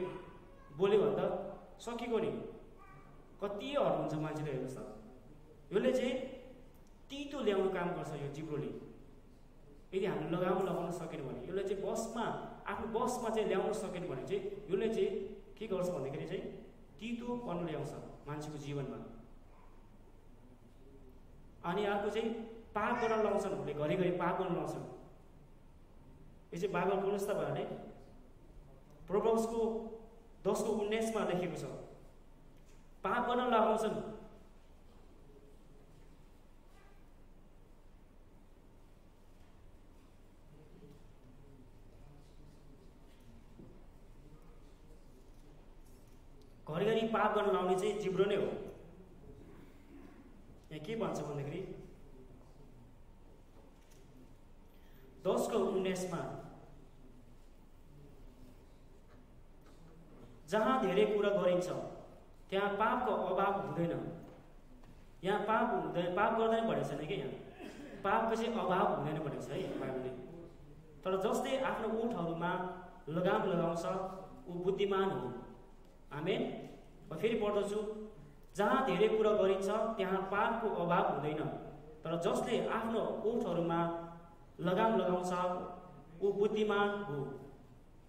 बोल्यो भन्दा सकिएको नि, कति हट हुन्छ मान्छेले। हेर्नुहोस् त, यसले चाहिँ तितो ल्याउनु काम गर्छ यो जिब्रोले। यदि हामीले लगाउन सकेन भने, यसले चाहिँ आफ्नो बसमा चाहिँ ल्याउन सकेन भने चाहिँ यसले चाहिँ के गर्छ भन्दाखेरि चाहिँ तितोपन ल्याउँछ मान्छेको जीवनमा। अनि अर्को चाहिँ पाप गर्न लाउँछन्, उसले घरिघरि पाप गर्न लाउँछन्। यो चाहिँ बाइबल पढ्नुहोस् त भने प्रोभर्ब्सको 10:19 लेखेको छ, पाप गर्न लगाउँछन्। घरिघरि पाप गर्न लाउने चाहिँ जिब्रो नै हो। यहाँ के भन्छ भन्दाखेरि 10:19 जहाँ धेरै कुरा गरिन्छ त्यहाँ पापको अभाव हुँदैन। यहाँ पाप गर्दैन भनेको छैन कि, यहाँ पापको चाहिँ अभाव हुँदैन भनेको छ है बाइबलले। तर जसले आफ्नो ओठहरूमा लगाम लगाउँछ ऊ बुद्धिमान हो। आमेन। म फेरि पढ्दछु, जहाँ धेरै कुरा गरिन्छ त्यहाँ पापको अभाव हुँदैन, तर जसले आफ्नो ओठहरूमा लगाम लगाउँछ ऊ बुद्धिमान हो।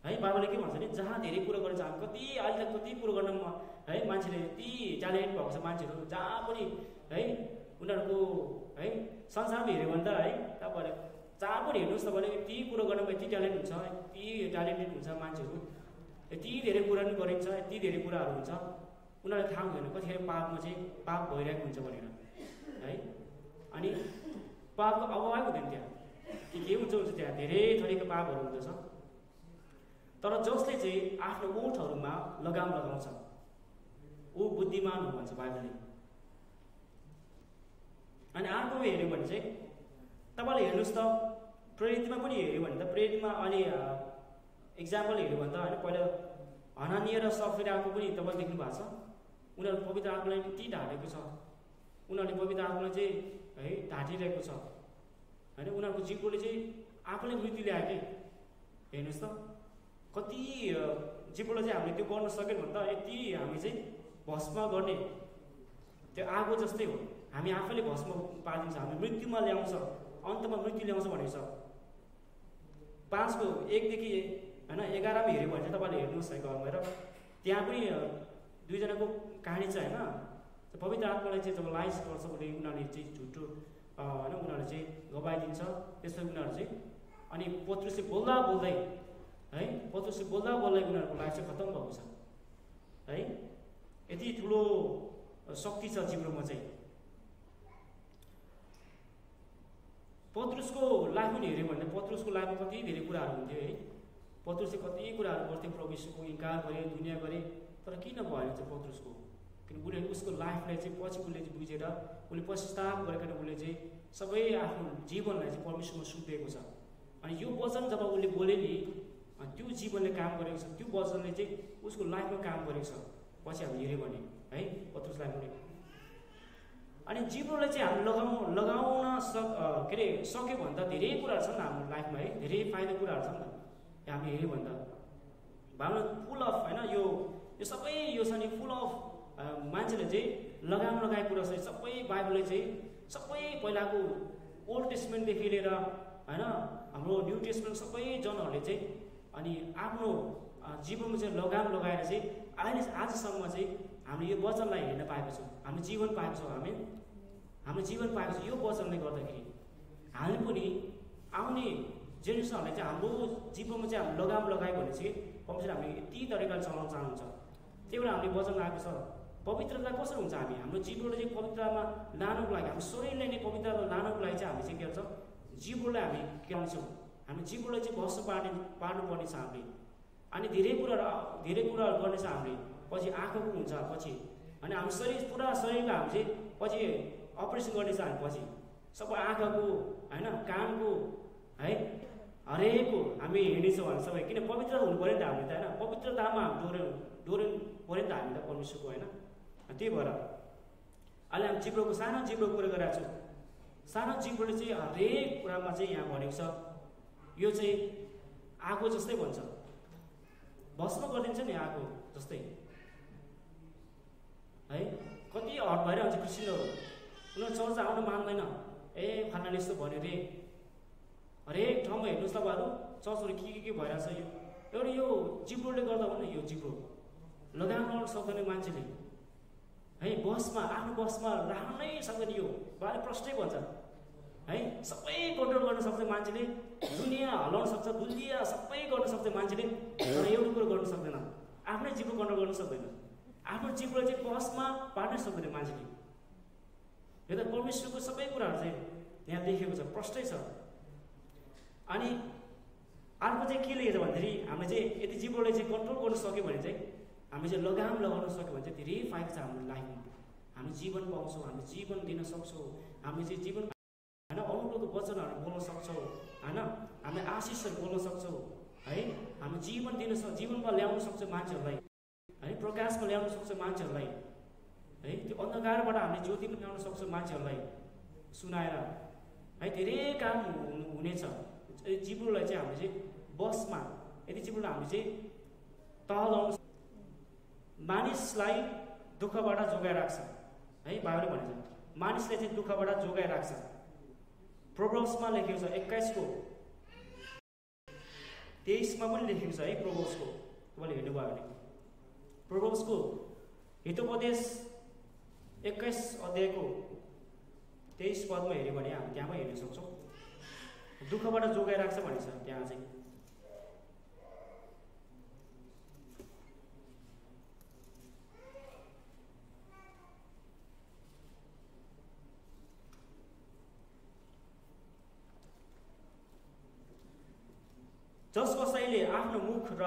है बाइबलले के भन्छ नि, जहाँ धेरै कुरा गरिन्छ। हामी अहिले कति कुरो गर्न है मान्छेले यति ट्यालेन्ट भएको छ मान्छेहरू, जहाँ पनि है उनीहरूको है संसारमा हेऱ्यो भने त है तपाईँहरूले जहाँ पनि हेर्नुहोस् तपाईँले यति कुरो गर्नमा यति ट्यालेन्ट हुन्छ, यति ट्यालेन्टेड हुन्छ मान्छेहरू, यति धेरै कुरा पनि गरिन्छ, यति धेरै कुराहरू हुन्छ। उनीहरूलाई थाहा हुँदैन कतिखेर पापमा चाहिँ पाप भइरहेको हुन्छ भनेर है। अनि पापको अभावै हुँदैन त्यहाँ, के हुन्छ त्यहाँ धेरै थरीका पापहरू हुँदछ। तर जसले चाहिँ आफ्नो ओठहरूमा लगाम लगाउँछ ऊ बुद्धिमान हो भन्छ बाइबलले। अनि अर्को हेऱ्यो भने चाहिँ तपाईँले हेर्नुहोस् त, प्रेरितमा पनि हेऱ्यो भने त, प्रेरितमा अनि इक्जाम्पल हेऱ्यो भने त होइन, पहिला हनानिया र सफिराको पनि तपाईँले देख्नु भएको छ। उनीहरू पवित्र आत्मालाई यति ढालेको छ, उनीहरूले पवित्र आत्मालाई चाहिँ है ढाँटिरहेको छ होइन। उनीहरूको जिब्रोले चाहिँ आफूले मृत्यु ल्यायो कि। हेर्नुहोस् त, कति जिब्रोलाई चाहिँ हामीले त्यो गर्न सक्यो भने त यति हामी चाहिँ भस्म गर्ने त्यो आगो जस्तै हो। हामी आफैले भस्म पारिदिन्छ, हामी मृत्युमा ल्याउँछ, अन्तमा मृत्यु ल्याउँछ भनेको छ। 5:1 होइन 11 हेऱ्यो भने चाहिँ तपाईँले हेर्नुहोस् है घरमा हेर, त्यहाँ पनि दुईजनाको कहानी छ होइन। पवित्र आत्मालाई चाहिँ जब लाइस गर्छ उसले, उनीहरूले चाहिँ झुटो होइन उनीहरूले चाहिँ गवाइदिन्छ। त्यसपछि उनीहरू चाहिँ अनि पत्रुसले बोल्दा बोल्दै उनीहरूको लाइफ चाहिँ खत्तम भएको छ है। यति ठुलो शक्ति छ जिब्रोमा चाहिँ। पत्रुसको लाइफ पनि हेऱ्यो भने पत्रुसको लाइफमा कति धेरै कुराहरू हुन्थ्यो है। पत्रुसले कति कुराहरू गर्थ्यो, प्रभु यीशुको इन्कार गरे, दुनियाँ गरे, तर किन भएन चाहिँ पत्रुसको? किन उसले उसको लाइफलाई चाहिँ पछि उसले चाहिँ बुझेर उसले पश्चाताप गरिकन उसले चाहिँ सबै आफ्नो जीवनलाई चाहिँ परमेश्वरमा सुम्पिएको छ। अनि यो वचन जब उसले बोले नि, त्यो जीवनले काम गरेको छ, त्यो वचनले चाहिँ उसको लाइफमा काम गरेको छ। पछि हामी हेऱ्यो भने है पत्रुसलाई पनि। अनि जिब्रोलाई चाहिँ हामी लगाउन के अरे सक्यो भने त धेरै कुराहरू छन् हाम्रो लाइफमा है, धेरै फाइदा कुराहरू छन् नि हामी हेऱ्यो भने त। भावना फुल अफ होइन यो सबै यो छ नि, फुल अफ मान्छेले चाहिँ लगाएको कुरा चाहिँ सबै बाइबलले चाहिँ सबै पहिलाको ओल्ड टेस्टमेन्टदेखि लिएर होइन हाम्रो न्यू टेस्टमेन्ट सबै जनहरूले चाहिँ अनि आफ्नो जीवनमा चाहिँ लगाम लगाएर चाहिँ अहिले आजसम्म चाहिँ हामीले यो वचनलाई हेर्न पाएको छौँ, हामीले जीवन पाएको छौँ। हामीले जीवन पाएको छ यो वचनले गर्दाखेरि। हामी पनि आउने जेनेरेसनहरूले चाहिँ हाम्रो जीवनमा चाहिँ हामी लगाम लगायो भने चाहिँ परमेश्वर हामीले यति तरिकाले चलाउन चाहनुहुन्छ। त्यही भएर हामीले वचन आएको छ। पवित्रता कसरी हुन्छ? हाम्रो जीवनले चाहिँ पवित्रतामा लानुको लागि, हाम्रो शरीरले नै पवित्रता लानुको लागि चाहिँ हामी चाहिँ के गर्छौँ, जीवनलाई हामी के गर्छौँ, हामी जीवनलाई चाहिँ भस्म पार्नुपर्ने छ हामीले। अनि धेरै कुराहरू गर्ने छ हामीले। पछि आँखाको हुन्छ पछि, अनि हाम्रो शरीर पुरा शरीरको हामी चाहिँ पछि अपरेसन गर्ने छ हामी पछि, सबै आँखाको होइन, कानको है, हरेकको हामी हिँड्नेछौँ भने सबै किन पवित्र हुनु पऱ्यो नि त हामी त होइन, पवित्रतामा हामी डोर्नु पऱ्यो नि त हामी त परमेश्वरको होइन। त्यही भएर अहिले हामी जिब्रोको सानो जिब्रोको कुरा गरिरहेको छु। सानो जिब्रोले चाहिँ हरेक कुरामा चाहिँ यहाँ भनेको छ यो चाहिँ आगो जस्तै भन्छ, भस्म गरिदिन्छ नि आगो जस्तै है। कति हट भएर हुन्छ क्रिस्चियनहरू, उनीहरू चर्च आउनु मान्दैन, ए फलाना यस्तो भन्यो रे। हरेक ठाउँमा हेर्नुहोस् तपाईँहरू चर्चहरू के भइरहेछ। यो एउटा यो जिब्रोले गर्दा हो नि, यो जिब्रो लगाम लगाउन सक्दैन मान्छेले है, बसमा आफ्नो बसमा राख्नै सक्दैन। यो बाले प्रष्टै भन्छ है, सबै कन्ट्रोल गर्न सक्छ मान्छेले, दुनियाँ हल्लाउन सक्छ, दुनियाँ सबै गर्न सक्छ मान्छेले, तर एउटा कुरो गर्न सक्दैन, आफ्नै जिब्रो कन्ट्रोल गर्न सक्दैन। आफ्नो जिब्रो चाहिँ बसमा पार्नै सक्दैन मान्छेले। यो त परमेश्वरको सबै कुराहरू चाहिँ यहाँ लेखेको छ, प्रष्टै छ। अनि अर्को चाहिँ के लेखेको छ भन्दाखेरि हामीले चाहिँ यदि जिब्रोले चाहिँ कन्ट्रोल गर्न सक्यो भने चाहिँ हामी चाहिँ लगाम लगाउन सक्यो भने चाहिँ धेरै फाइदा छ हाम्रो लाइफमा। हामी जीवन पाउँछौँ, हामी जीवन दिन सक्छौँ, हामी चाहिँ जीवन होइन अरूको वचनहरू बोल्न सक्छौँ होइन, हामी आशिषहरू बोल्न सक्छौँ है, हामी जीवन दिन जीवनमा ल्याउन सक्छौँ मान्छेहरूलाई है, प्रकाशमा ल्याउन सक्छौँ मान्छेहरूलाई है, त्यो अन्धकारबाट हामीले ज्योतिमा ल्याउन सक्छौँ मान्छेहरूलाई सुनाएर है, धेरै काम हुनेछ। जिब्रोलाई चाहिँ हामीले चाहिँ बसमा यदि जिब्रोलाई हामी चाहिँ तह लाउन मानिसलाई दुःखबाट जोगाइराख्छ है, बाइबलले भनेको छ मानिसले चाहिँ दुःखबाट जोगाइराख्छ। प्रोभर्ब्समा लेखेको छ 21:23 पनि लेखेको छ है, प्रोभर्ब्सको तपाईँले हेर्नुभयो भने प्रोभर्ब्सको हितोपदेश 21 अध्यायको 23 पदमा हेऱ्यो भने हामी त्यहाँ पनि हेर्न सक्छौँ, दुःखबाट जोगाइराख्छ भनेको छ त्यहाँ चाहिँ। जस कसैले आफ्नो मुख र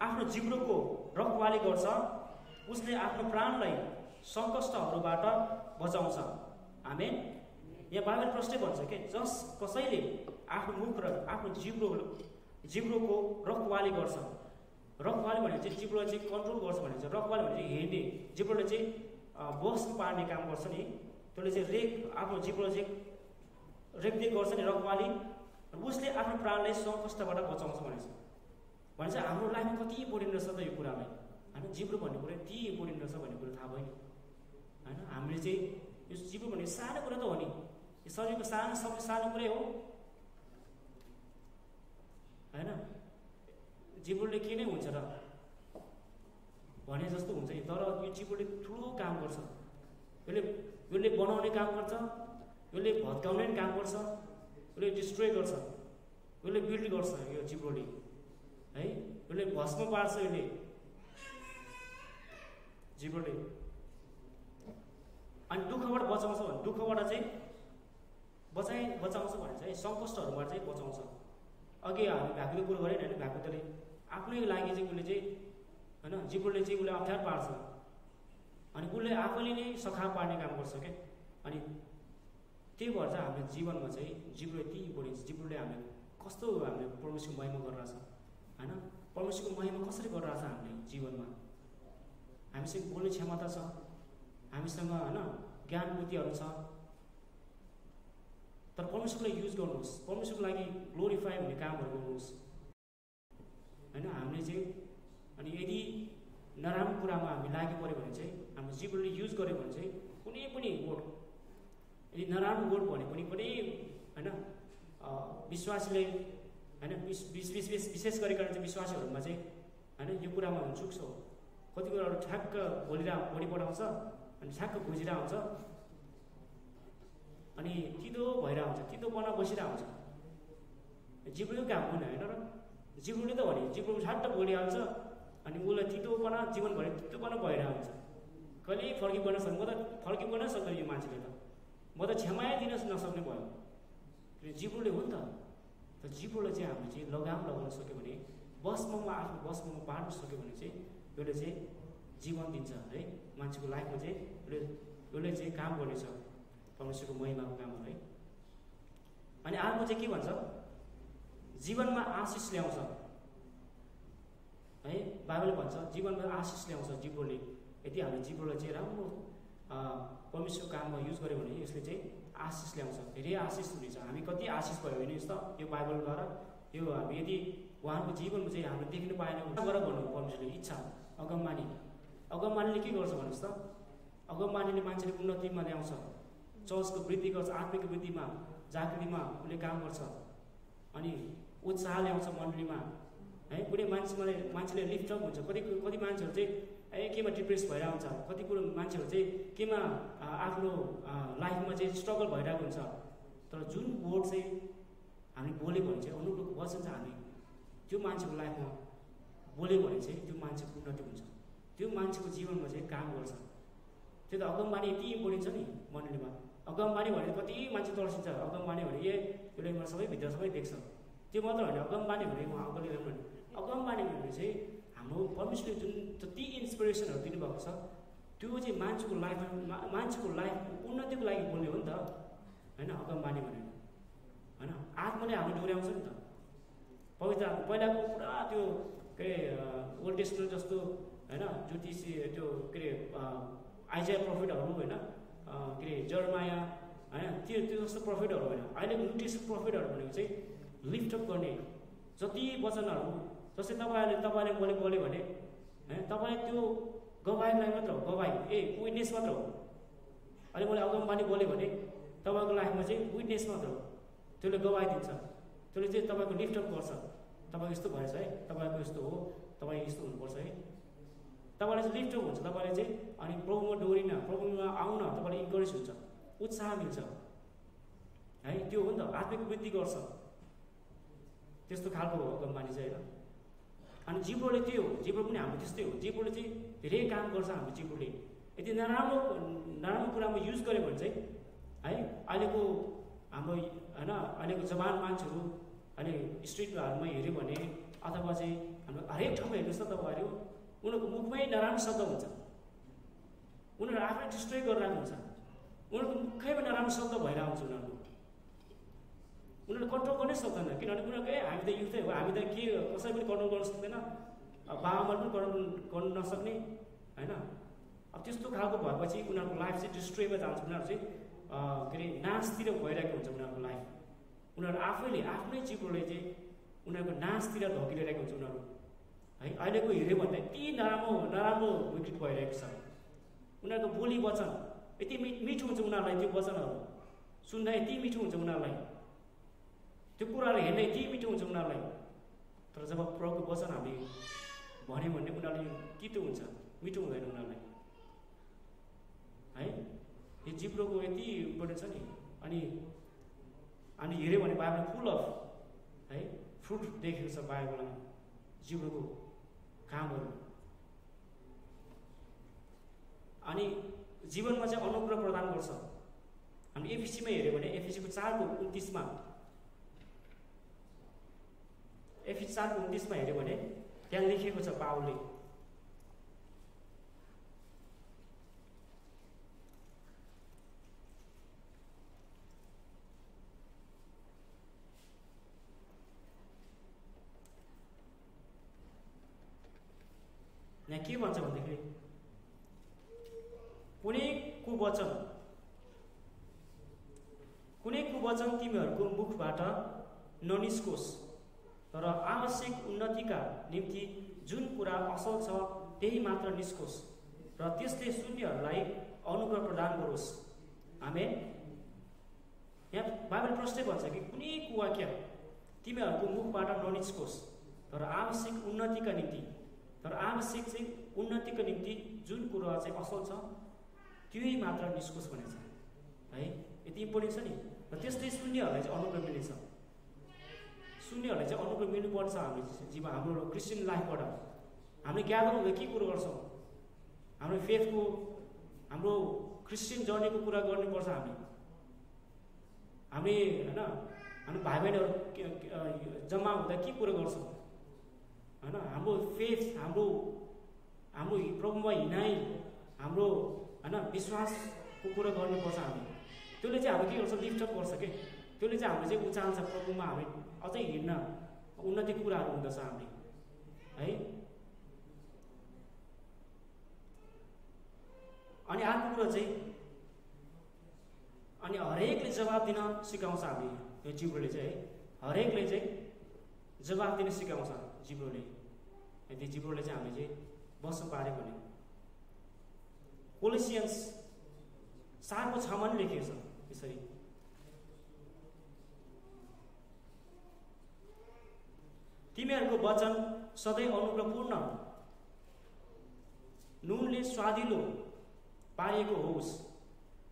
आफ्नो जिब्रोको रखवाली गर्छ उसले आफ्नो प्राणलाई सङ्कष्टहरूबाट बचाउँछ। आमेन। यहाँ बाइबल प्रष्टै भन्छ के, जस कसैले आफ्नो मुख र आफ्नो जिब्रोको रखवाली गर्छ, रखवाली भनेको चाहिँ जिब्रोलाई चाहिँ कन्ट्रोल गर्छ भने चाहिँ, रखवाली भने चाहिँ हिँड्ने, जिब्रोले चाहिँ बसमा पार्ने काम गर्छ नि, त्यसले चाहिँ आफ्नो जिब्रोले चाहिँ रेखदेख गर्छ नि रखवाली, उसले आफ्नो प्राणलाई सङ्कष्टबाट बचाउँछ भनेछ। भने चाहिँ हाम्रो लाइफमा कति इम्पोर्टेन्ट रहेछ त यो कुरालाई होइन, जिब्रो भन्ने कुरा यति इम्पोर्टेन्ट रहेछ भन्ने कुरा थाहा भयो होइन। हामीले चाहिँ यो जिब्रो भन्ने सानो कुरा त हो नि, यो शरीरको सबसे सानो कुरै हो होइन। जिब्रोले के नै हुन्छ र भने जस्तो हुन्छ नि, तर यो जिब्रोले ठुलो काम गर्छ। यसले बनाउने काम गर्छ, यसले भत्काउने काम गर्छ, यसले डिस्ट्रोय गर्छ, यसले बिल्ड गर्छ यो जिब्रोले है, यसले भस्म पार्छ यसले जिब्रोले। अनि दुःखबाट बचाउँछ भने, दुःखबाट चाहिँ बचाउँछ भने चाहिँ सङ्कष्टहरूबाट चाहिँ बचाउँछ। अघि हामी भ्याकुले कुरो गरेन होइन, भ्याकुले आफ्नै लागि चाहिँ उसले चाहिँ होइन, जिब्रोले चाहिँ उसले अप्ठ्यारो पार्छ अनि उसले आफैले नै सखा पार्ने काम गर्छ क्या। अनि त्यही भएर चाहिँ हाम्रो जीवनमा चाहिँ जिब्रो यति इम्पोर्टेन्ट छ। जिब्रोले हामीले कस्तो हामीले परमेश्वरको महिमा गरिरहेछ होइन, परमेश्वरको महिमा कसरी गरिरहेछ हामीले जीवनमा, हामीसँग बोल्ने क्षमता छ, हामीसँग होइन ज्ञान बुद्धिहरू छ, तर परमेश्वरलाई युज गर्नुहोस्, परमेश्वरको लागि ग्लोरिफाई हुने कामहरू गर्नुहोस् होइन। हामीले चाहिँ अनि यदि नराम्रो कुरामा हामी लागि पऱ्यो भने चाहिँ हाम्रो जिब्रोले युज गर्यो भने चाहिँ कुनै पनि वर्ड, यदि नराम्रो वर्ड भने पनि कुनै होइन विश्वासीले होइन विशेष गरिकन चाहिँ विश्वासीहरूमा चाहिँ होइन यो कुरामा चुक्छ, कति कुराहरू ठ्याक्क भोलि पढाउँछ अनि ठ्याक्क बुझिरहेको हुन्छ अनि तितो भइरहेको हुन्छ, तितोपना बसिरहेको हुन्छ। जिब्रोको काम हुने होइन र, जिब्रोले त भने जिब्रो ठ्याक्क बोलिहाल्छ अनि उसलाई तितोपना जीवनभरि तितोपना भइरहेको हुन्छ। कहिले फर्किपन सक्छ, म त फर्किपन सक्दैन यो मान्छेले त, म त क्षमा दिन नसक्ने भयो, जिब्रोले हो नि त। तर जिब्रोलाई चाहिँ हामीले चाहिँ लगाम लगाउन सक्यो भने, आफ्नो बसमा पार्न सक्यो भने चाहिँ यसले चाहिँ जीवन दिन्छ है मान्छेको लाइफमा चाहिँ, यसले चाहिँ काम गर्नेछ परमेश्वरको महिमाको कामहरू है। अनि अर्को चाहिँ के भन्छ, जीवनमा आशिष ल्याउँछ है। बाइबलले भन्छ जीवनमा आशिष ल्याउँछ जिब्रोले। यदि हामीले जिब्रोलाई चाहिँ राम्रो परमेश्वरको काममा युज गर्यो भने यसले चाहिँ आशिष ल्याउँछ, धेरै आशिष हुनेछ। हामी कति आशिष भयो भने त यो बाइबलद्वारा यो हामी यदि उहाँको जीवनमा चाहिँ हामीले देख्नु पाएन भने गर गर्नु परमेश्वरले इच्छा। अगमबानीले के गर्छ भन्नुहोस् त? अगमबानीले मान्छेले उन्नतिमा ल्याउँछ, चर्चको वृद्धि गर्छ, आत्मिक वृद्धिमा जागृतिमा उसले काम गर्छ, अनि उत्साह ल्याउँछ मण्डलीमा है। कुनै मान्छेले लिफ्टअप हुन्छ। कति मान्छेहरू चाहिँ केमा डिप्रेस भइरहेको हुन्छ, कति कुरो मान्छेहरू चाहिँ केमा आफ्नो लाइफमा चाहिँ स्ट्रगल भइरहेको हुन्छ। तर जुन वर्ड चाहिँ हामी बोल्यो भने चाहिँ अनुग्रहको वचन चाहिँ हामी त्यो मान्छेको लाइफमा बोल्यो भने चाहिँ त्यो मान्छेको उन्नति हुन्छ, त्यो मान्छेको जीवनमा चाहिँ काम गर्छ। त्यो त अगमबानी यति इम्पोर्टेन्ट छ नि मण्डलीमा। अगमबानी भने कति मान्छे तर्सिन्छ। अगमबानी भने त्यसले मलाई सबै भित्र सबै देख्छ, त्यो मात्र होइन। अगमबानी भने उहाँ अगाडि ल्याउनु अगमबानी भने चाहिँ हाम्रो परमेश्वरले जुन जति इन्सपिरेसनहरू दिनुभएको छ त्यो चाहिँ मान्छेको लाइफको उन्नतिको लागि बोल्ने हो नि त होइन। अगमबानी भनेर होइन आत्माले हामीले डोर्याउँछ नि त। पवित्र पहिलाको पुरा त्यो के अरे ओल्ड टेस्टमेन्ट जस्तो होइन, ज्योतिष त्यो के अरे आइजाया प्रफिटहरू होइन, के अरे जर्माया होइन, त्यो जस्तो प्रफिटहरू होइन। अहिलेको न्यू टेस्टमेन्ट प्रफिटहरू भनेको चाहिँ लिफ्टअप गर्ने जति वचनहरू, जस्तै तपाईँले बोल्यो भने होइन, तपाईँले त्यो गवाईलाई मात्र हो, गवाई विटनेस मात्र हो। अहिले मैले अगमबानी बोलेँ भने तपाईँको लाइफमा चाहिँ विटनेस मात्र हो, त्यसले गवाई दिन्छ, त्यसले चाहिँ तपाईँको लिफ्टअप गर्छ। तपाईँको यस्तो भएछ है, तपाईँको यस्तो हो, तपाईँ यस्तो हुनुपर्छ है, तपाईँलाई चाहिँ लिफ्टअप हुन्छ। तपाईँले चाहिँ अनि प्रभुमा डोरिन, प्रभुमा आउन तपाईँलाई इन्करेज हुन्छ, उत्साह मिल्छ है। त्यो हो नि त, आत्मिक वृद्धि गर्छ, त्यस्तो खालको हो अगमबानी चाहिँ होइन। अनि जिब्रोले त्यो हो, जिब्रो पनि हाम्रो त्यस्तै हो। जिब्रोले चाहिँ धेरै काम गर्छ हाम्रो जिब्रोले। यदि नराम्रो कुरामा युज गर्यो भने चाहिँ है, अहिलेको हाम्रो होइन, अहिलेको जवान मान्छेहरू अहिले स्ट्रिटहरूमा हेऱ्यो भने अथवा चाहिँ हाम्रो हरेक ठाउँमा हेर्नुहोस् त तपाईँहरू, उनीहरूको मुखमै नराम्रो शब्द हुन्छ, उनीहरू आफै डिस्ट्रोय गरिरहेको हुन्छ, उनीहरूको मुखैमा नराम्रो शब्द भइरहेको हुन्छ। उनीहरूले कन्ट्रोल गर्नै सक्दैन, किनभने उनीहरूको हामी त युथै हो, हामी त के कसै पनि कन्ट्रोल गर्न सक्दैन, बाबामा पनि कन्ट्रोल गर्नु नसक्ने होइन। अब त्यस्तो खालको भएपछि उनीहरूको लाइफ चाहिँ डिस्ट्रोयमा जान्छ। उनीहरू चाहिँ के अरे नाशतिर भइरहेको हुन्छ उनीहरूको लाइफ। उनीहरू आफैले आफ्नै जिब्रोले चाहिँ उनीहरूको नाशतिर धकिरहेको हुन्छ उनीहरू है। अहिलेको हेऱ्यो भने यति नराम्रो विकृत भइरहेको छ। उनीहरूको बोली वचन यति मिठो हुन्छ उनीहरूलाई, त्यो वचनहरू सुन्दा यति मिठो हुन्छ उनीहरूलाई, त्यो कुराहरू हेर्न यति मिठो हुन्छ उनीहरूलाई। तर जब प्रभुको वचन हामी भन्यो भने उनीहरूले तितो हुन्छ, मिठो हुँदैन उनीहरूलाई है। यो जिब्रोको यति इम्पोर्टेन्ट छ नि। अनि हेऱ्यो भने बाइबल फुल अफ है फ्रुट देखेको छ बाइबलमा, जिब्रोको कामहरू। अनि जीवनमा चाहिँ अनुग्रह प्रदान गर्छ। हामी एफिसीमा हेऱ्यो भने एफिसीको 4:29मा एफिसी 4:29मा हेऱ्यो भने त्यहाँ लेखिएको छ पावलले यहाँ के भन्छ भन्दाखेरि कुनै कुवचन तिमीहरूको मुखबाट ननिस्कोस्, तर आवश्यक उन्नतिका निम्ति जुन कुरा असल छ त्यही मात्र निस्कोस् र त्यसले शून्यहरूलाई अनुग्रह प्रदान गरोस्। आमेन। यहाँ बाइबल प्रश्नै भन्छ कि कुनै कुवाक्य तिमीहरूको मुखबाट ननिस्कोस्, तर आवश्यक उन्नतिका निम्ति जुन कुरा चाहिँ असल छ त्यही मात्र निस्कोस् भनेको छ है। यति इम्पोर्टेन्ट छ नि। र त्यस्तै शून्यहरूलाई चाहिँ अनुग्रह मिल्नेछ, शून्यहरूलाई चाहिँ अनुग्रह मिल्नुपर्छ। हाम्रो क्रिस्चियन लाइफबाट हामीले ग्यादर हुँदा के कुरो गर्छौँ, हाम्रो फेथको हाम्रो क्रिस्चियन जर्नीको कुरा गर्नुपर्छ। हामी होइन, हाम्रो भाइ बहिनीहरू जम्मा हुँदा के कुरो गर्छौँ होइन, हाम्रो फेथ, हाम्रो प्रभुमा हिँडाइ, हाम्रो होइन विश्वासको कुरा गर्नुपर्छ। त्यसले चाहिँ हामी के गर्छ, लिफ्टअप गर्छ के, त्यसले चाहिँ हामीले चाहिँ उचाल्छ प्रभुमा हामी अझै हिँड्न उन्नति कुराहरू हुँदछ हामीले है। अनि अर्को कुरो चाहिँ अनि हरेकले जवाब दिन सिकाउँछ हामीले, यो जिब्रोले चाहिँ है, हरेकले चाहिँ जवाब दिन सिकाउँछ जिब्रोले। त्यो जिब्रोले चाहिँ हामीले चाहिँ बस्नु पार्यो भने कोलोसियन्स 4:6 नि लेखिएको छ यसरी, तिमीहरूको वचन सधैँ अनुग्रहपूर्ण, नुनले स्वादिलो पारिएको होस्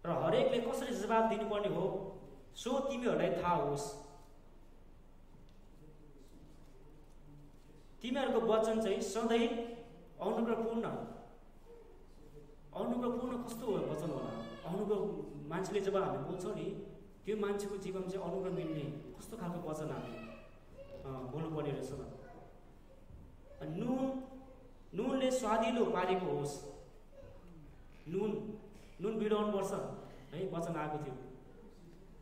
र हरेकले कसरी जवाब दिनुपर्ने हो सो तिमीहरूलाई थाहा होस्। तिमीहरूको वचन चाहिँ सधैँ अनुग्रहपूर्ण। अनुग्रहपूर्ण कस्तो हो वचन होला? अनुग्रह मान्छेले जब हामी बोल्छौँ नि त्यो मान्छेको जीवन चाहिँ अनुग्रह मिल्ने कस्तो खालको वचन हामी बोल्नुपर्ने रहेछ त। नुनले स्वादिलो पारेको होस्। नुन बिलाउनु पर्छ है, वचन आएको थियो।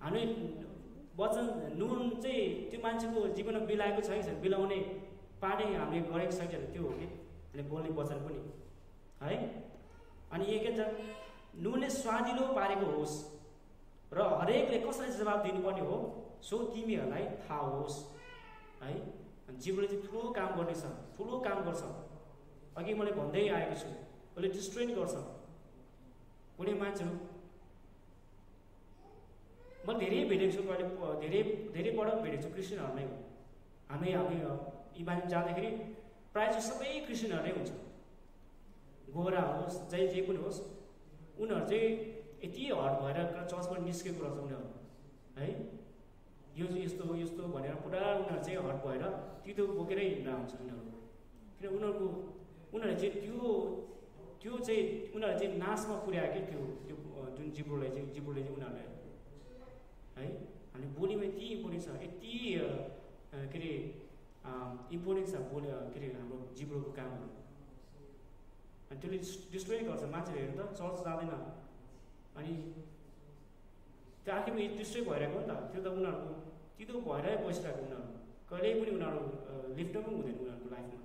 हामी वचन नुन चाहिँ त्यो मान्छेको जीवनमा बिलाएको छ कि छैन, बिलाउने पार्ने हामीले गरेको छ कि छैन, त्यो हो कि हामीले बोल्ने वचन पनि है। अनि के छ, नुनले स्वादिलो पारेको होस् र हरेकले कसरी जवाब दिनुपर्ने हो सो तिमीहरूलाई थाहा होस् है। जिब्रोले चाहिँ ठुलो काम गर्नेछ, ठुलो काम गर्छ। अघि मैले भन्दै आएको छु, उसले डिस्ट्रेन गर्छ कुनै मान्छेहरू। मैले धेरै भेटेको छु, कहिले धेरै पटक भेटेको छु क्रिस्चियनहरूलाई। हामी इमान जाँदाखेरि प्रायः चाहिँ सबै क्रिस्चियनहरू हुन्छ, गोरा होस् जे पनि होस्, उनीहरू चाहिँ यति हट भएर चर्चबाट निस्केको रहेछ उनीहरू है। यो चाहिँ यस्तो यस्तो भनेर पुरा उनीहरू चाहिँ हट भएर तितो बोकेरै हिँड्न हुन्छ उनीहरू। किन उनीहरूले चाहिँ त्यो चाहिँ उनीहरूले चाहिँ नाशमा पुर्यायो कि त्यो जुन जिब्रोले चाहिँ उनीहरूलाई है। हामी बोलीमा यति इम्पोर्टेन्ट छ, यति के अरे इम्पोर्टेन्ट छ बोली के अरे हाम्रो जिब्रोको कामहरू। अनि त्यसले डिस्ट्रोय गर्छ मान्छेले। हेर्नु त चर्च जाँदैन अनि त्यो आखिरमा डिस्ट्रोय भइरहेको नि त, त्यो त उनीहरूको तितो भएरै बसिरहेको। उनीहरू कहिल्यै पनि उनीहरू लिफ्ट पनि हुँदैन उनीहरूको लाइफमा,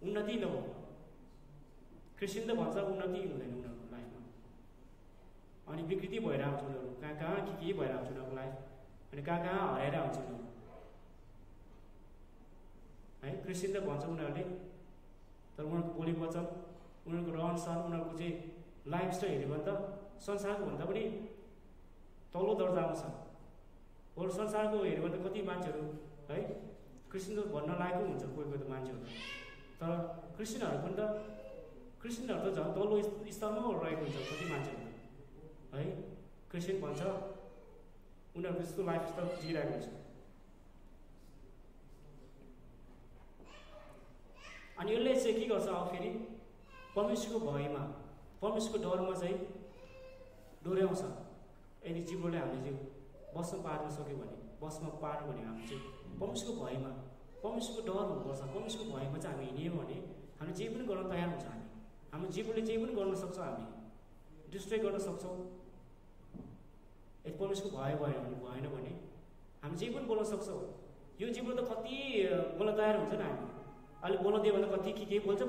उन्नति नभयो। क्रिस्चियन त भन्छ उन्नति हुँदैन उनीहरूको लाइफमा, अनि विकृति भएर आउँछ उनीहरू, कहाँ के भएर आउँछ उनीहरूको लाइफ, अनि कहाँ हराएर आउँछ उनीहरू है। क्रिस्चियन त भन्छ उनीहरूले, तर उनीहरूको बोली वचन, उनीहरूको रहन सहन, उनीहरूको चाहिँ लाइफस्टाइल हेऱ्यो भने त संसारको भन्दा पनि तल्लो दर्जामा छ। अरू संसारको हेऱ्यो भने त कति मान्छेहरू है क्रिस्चियन त भन्न लागेको हुन्छ कोही त मान्छेहरू, तर क्रिस्चियनहरू पनि त झन् तल्लो स्तरमा रहेको हुन्छ कति मान्छेहरू है। क्रिस्चियन भन्छ उनीहरूको यस्तो लाइफस्टाइल जिइरहेको हुन्छ। अनि यसले चाहिँ के गर्छ, अब फेरि परमेश्वरको भयमा, परमेश्वरको डरमा चाहिँ डोर्याउँछ। यदि जिब्रोले हामीले चाहिँ बस्न पार्न सक्यो भने, बसमा पार्नु भने हामी चाहिँ परमेश्वरको भयमा, परमेश्वरको डर हुनुपर्छ। परमेश्वरको भयमा चाहिँ हामी हिँड्यौँ भने हामी जे पनि गर्न तयार हुन्छ। हाम्रो जिब्रोले जे पनि गर्न सक्छौँ, हामी डिस्ट्रोय गर्न सक्छौँ। यदि परमेश्वरको भय भएन भने हामी जे पनि बोल्न सक्छौँ। यो जिब्रो त कति बोल्न तयार हुन्छ नि, हामी अहिले बोल्न दियो भने कति के बोल्छ नि।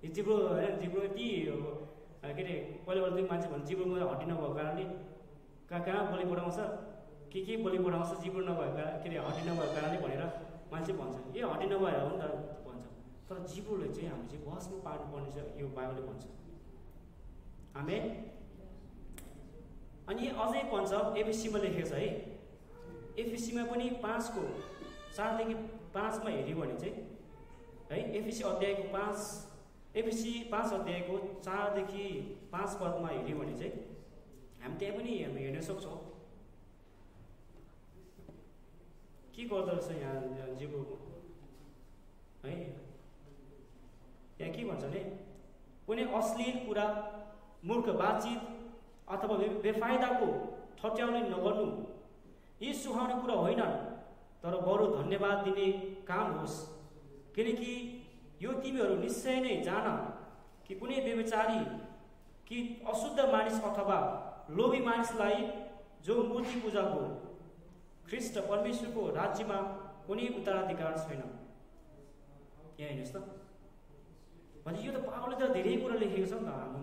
यो जिब्रो जिब्रो यति के अरे पहिला त्यो मान्छे भन्छ जिब्रोमा हड्डी नभएको कारणले कहाँ बोली पढाउँछ, के बोली पढाउँछ, जिब्रो नभएको के अरे हड्डी नभएको कारणले भनेर मान्छे भन्छ। ए हड्डी नभएर हो नि त भन्छ, तर जिब्रोले चाहिँ हामी चाहिँ बसमा पार्नुपर्ने छ, यो बाइबलले भन्छ। आमेन। अनि अझै भन्छ, एफएसीमा लेखेको छ है, एफएसीमा पनि 5:4-5 हेऱ्यो भने चाहिँ है, एफएसी 5 अध्यायको 4-5 पदमा हेऱ्यो भने चाहिँ हामी त्यहाँ पनि हामी हेर्न सक्छौँ के गर्दो रहेछ यहाँ जिब्रो है। यहाँ के भन्छ भने, कुनै अश्लील कुरा, मूर्ख बातचित अथवा बेफाइदाको ठट्याउने नगर्नु, यी सुहाउने कुरा होइन, तर बरु धन्यवाद दिने काम होस्। किनकि यो तिमीहरू निश्चय नै जान कि कुनै व्यभिचारी कि अशुद्ध मानिस अथवा लोभी मानिसलाई जो मूर्ति पूजाको ख्रीष्ट परमेश्वरको राज्यमा कुनै उत्तराधिकार छैन। यहाँ हेर्नुहोस् त, भने यो त पावलले त धेरै कुरा लेखेको छ नि त हाम्रो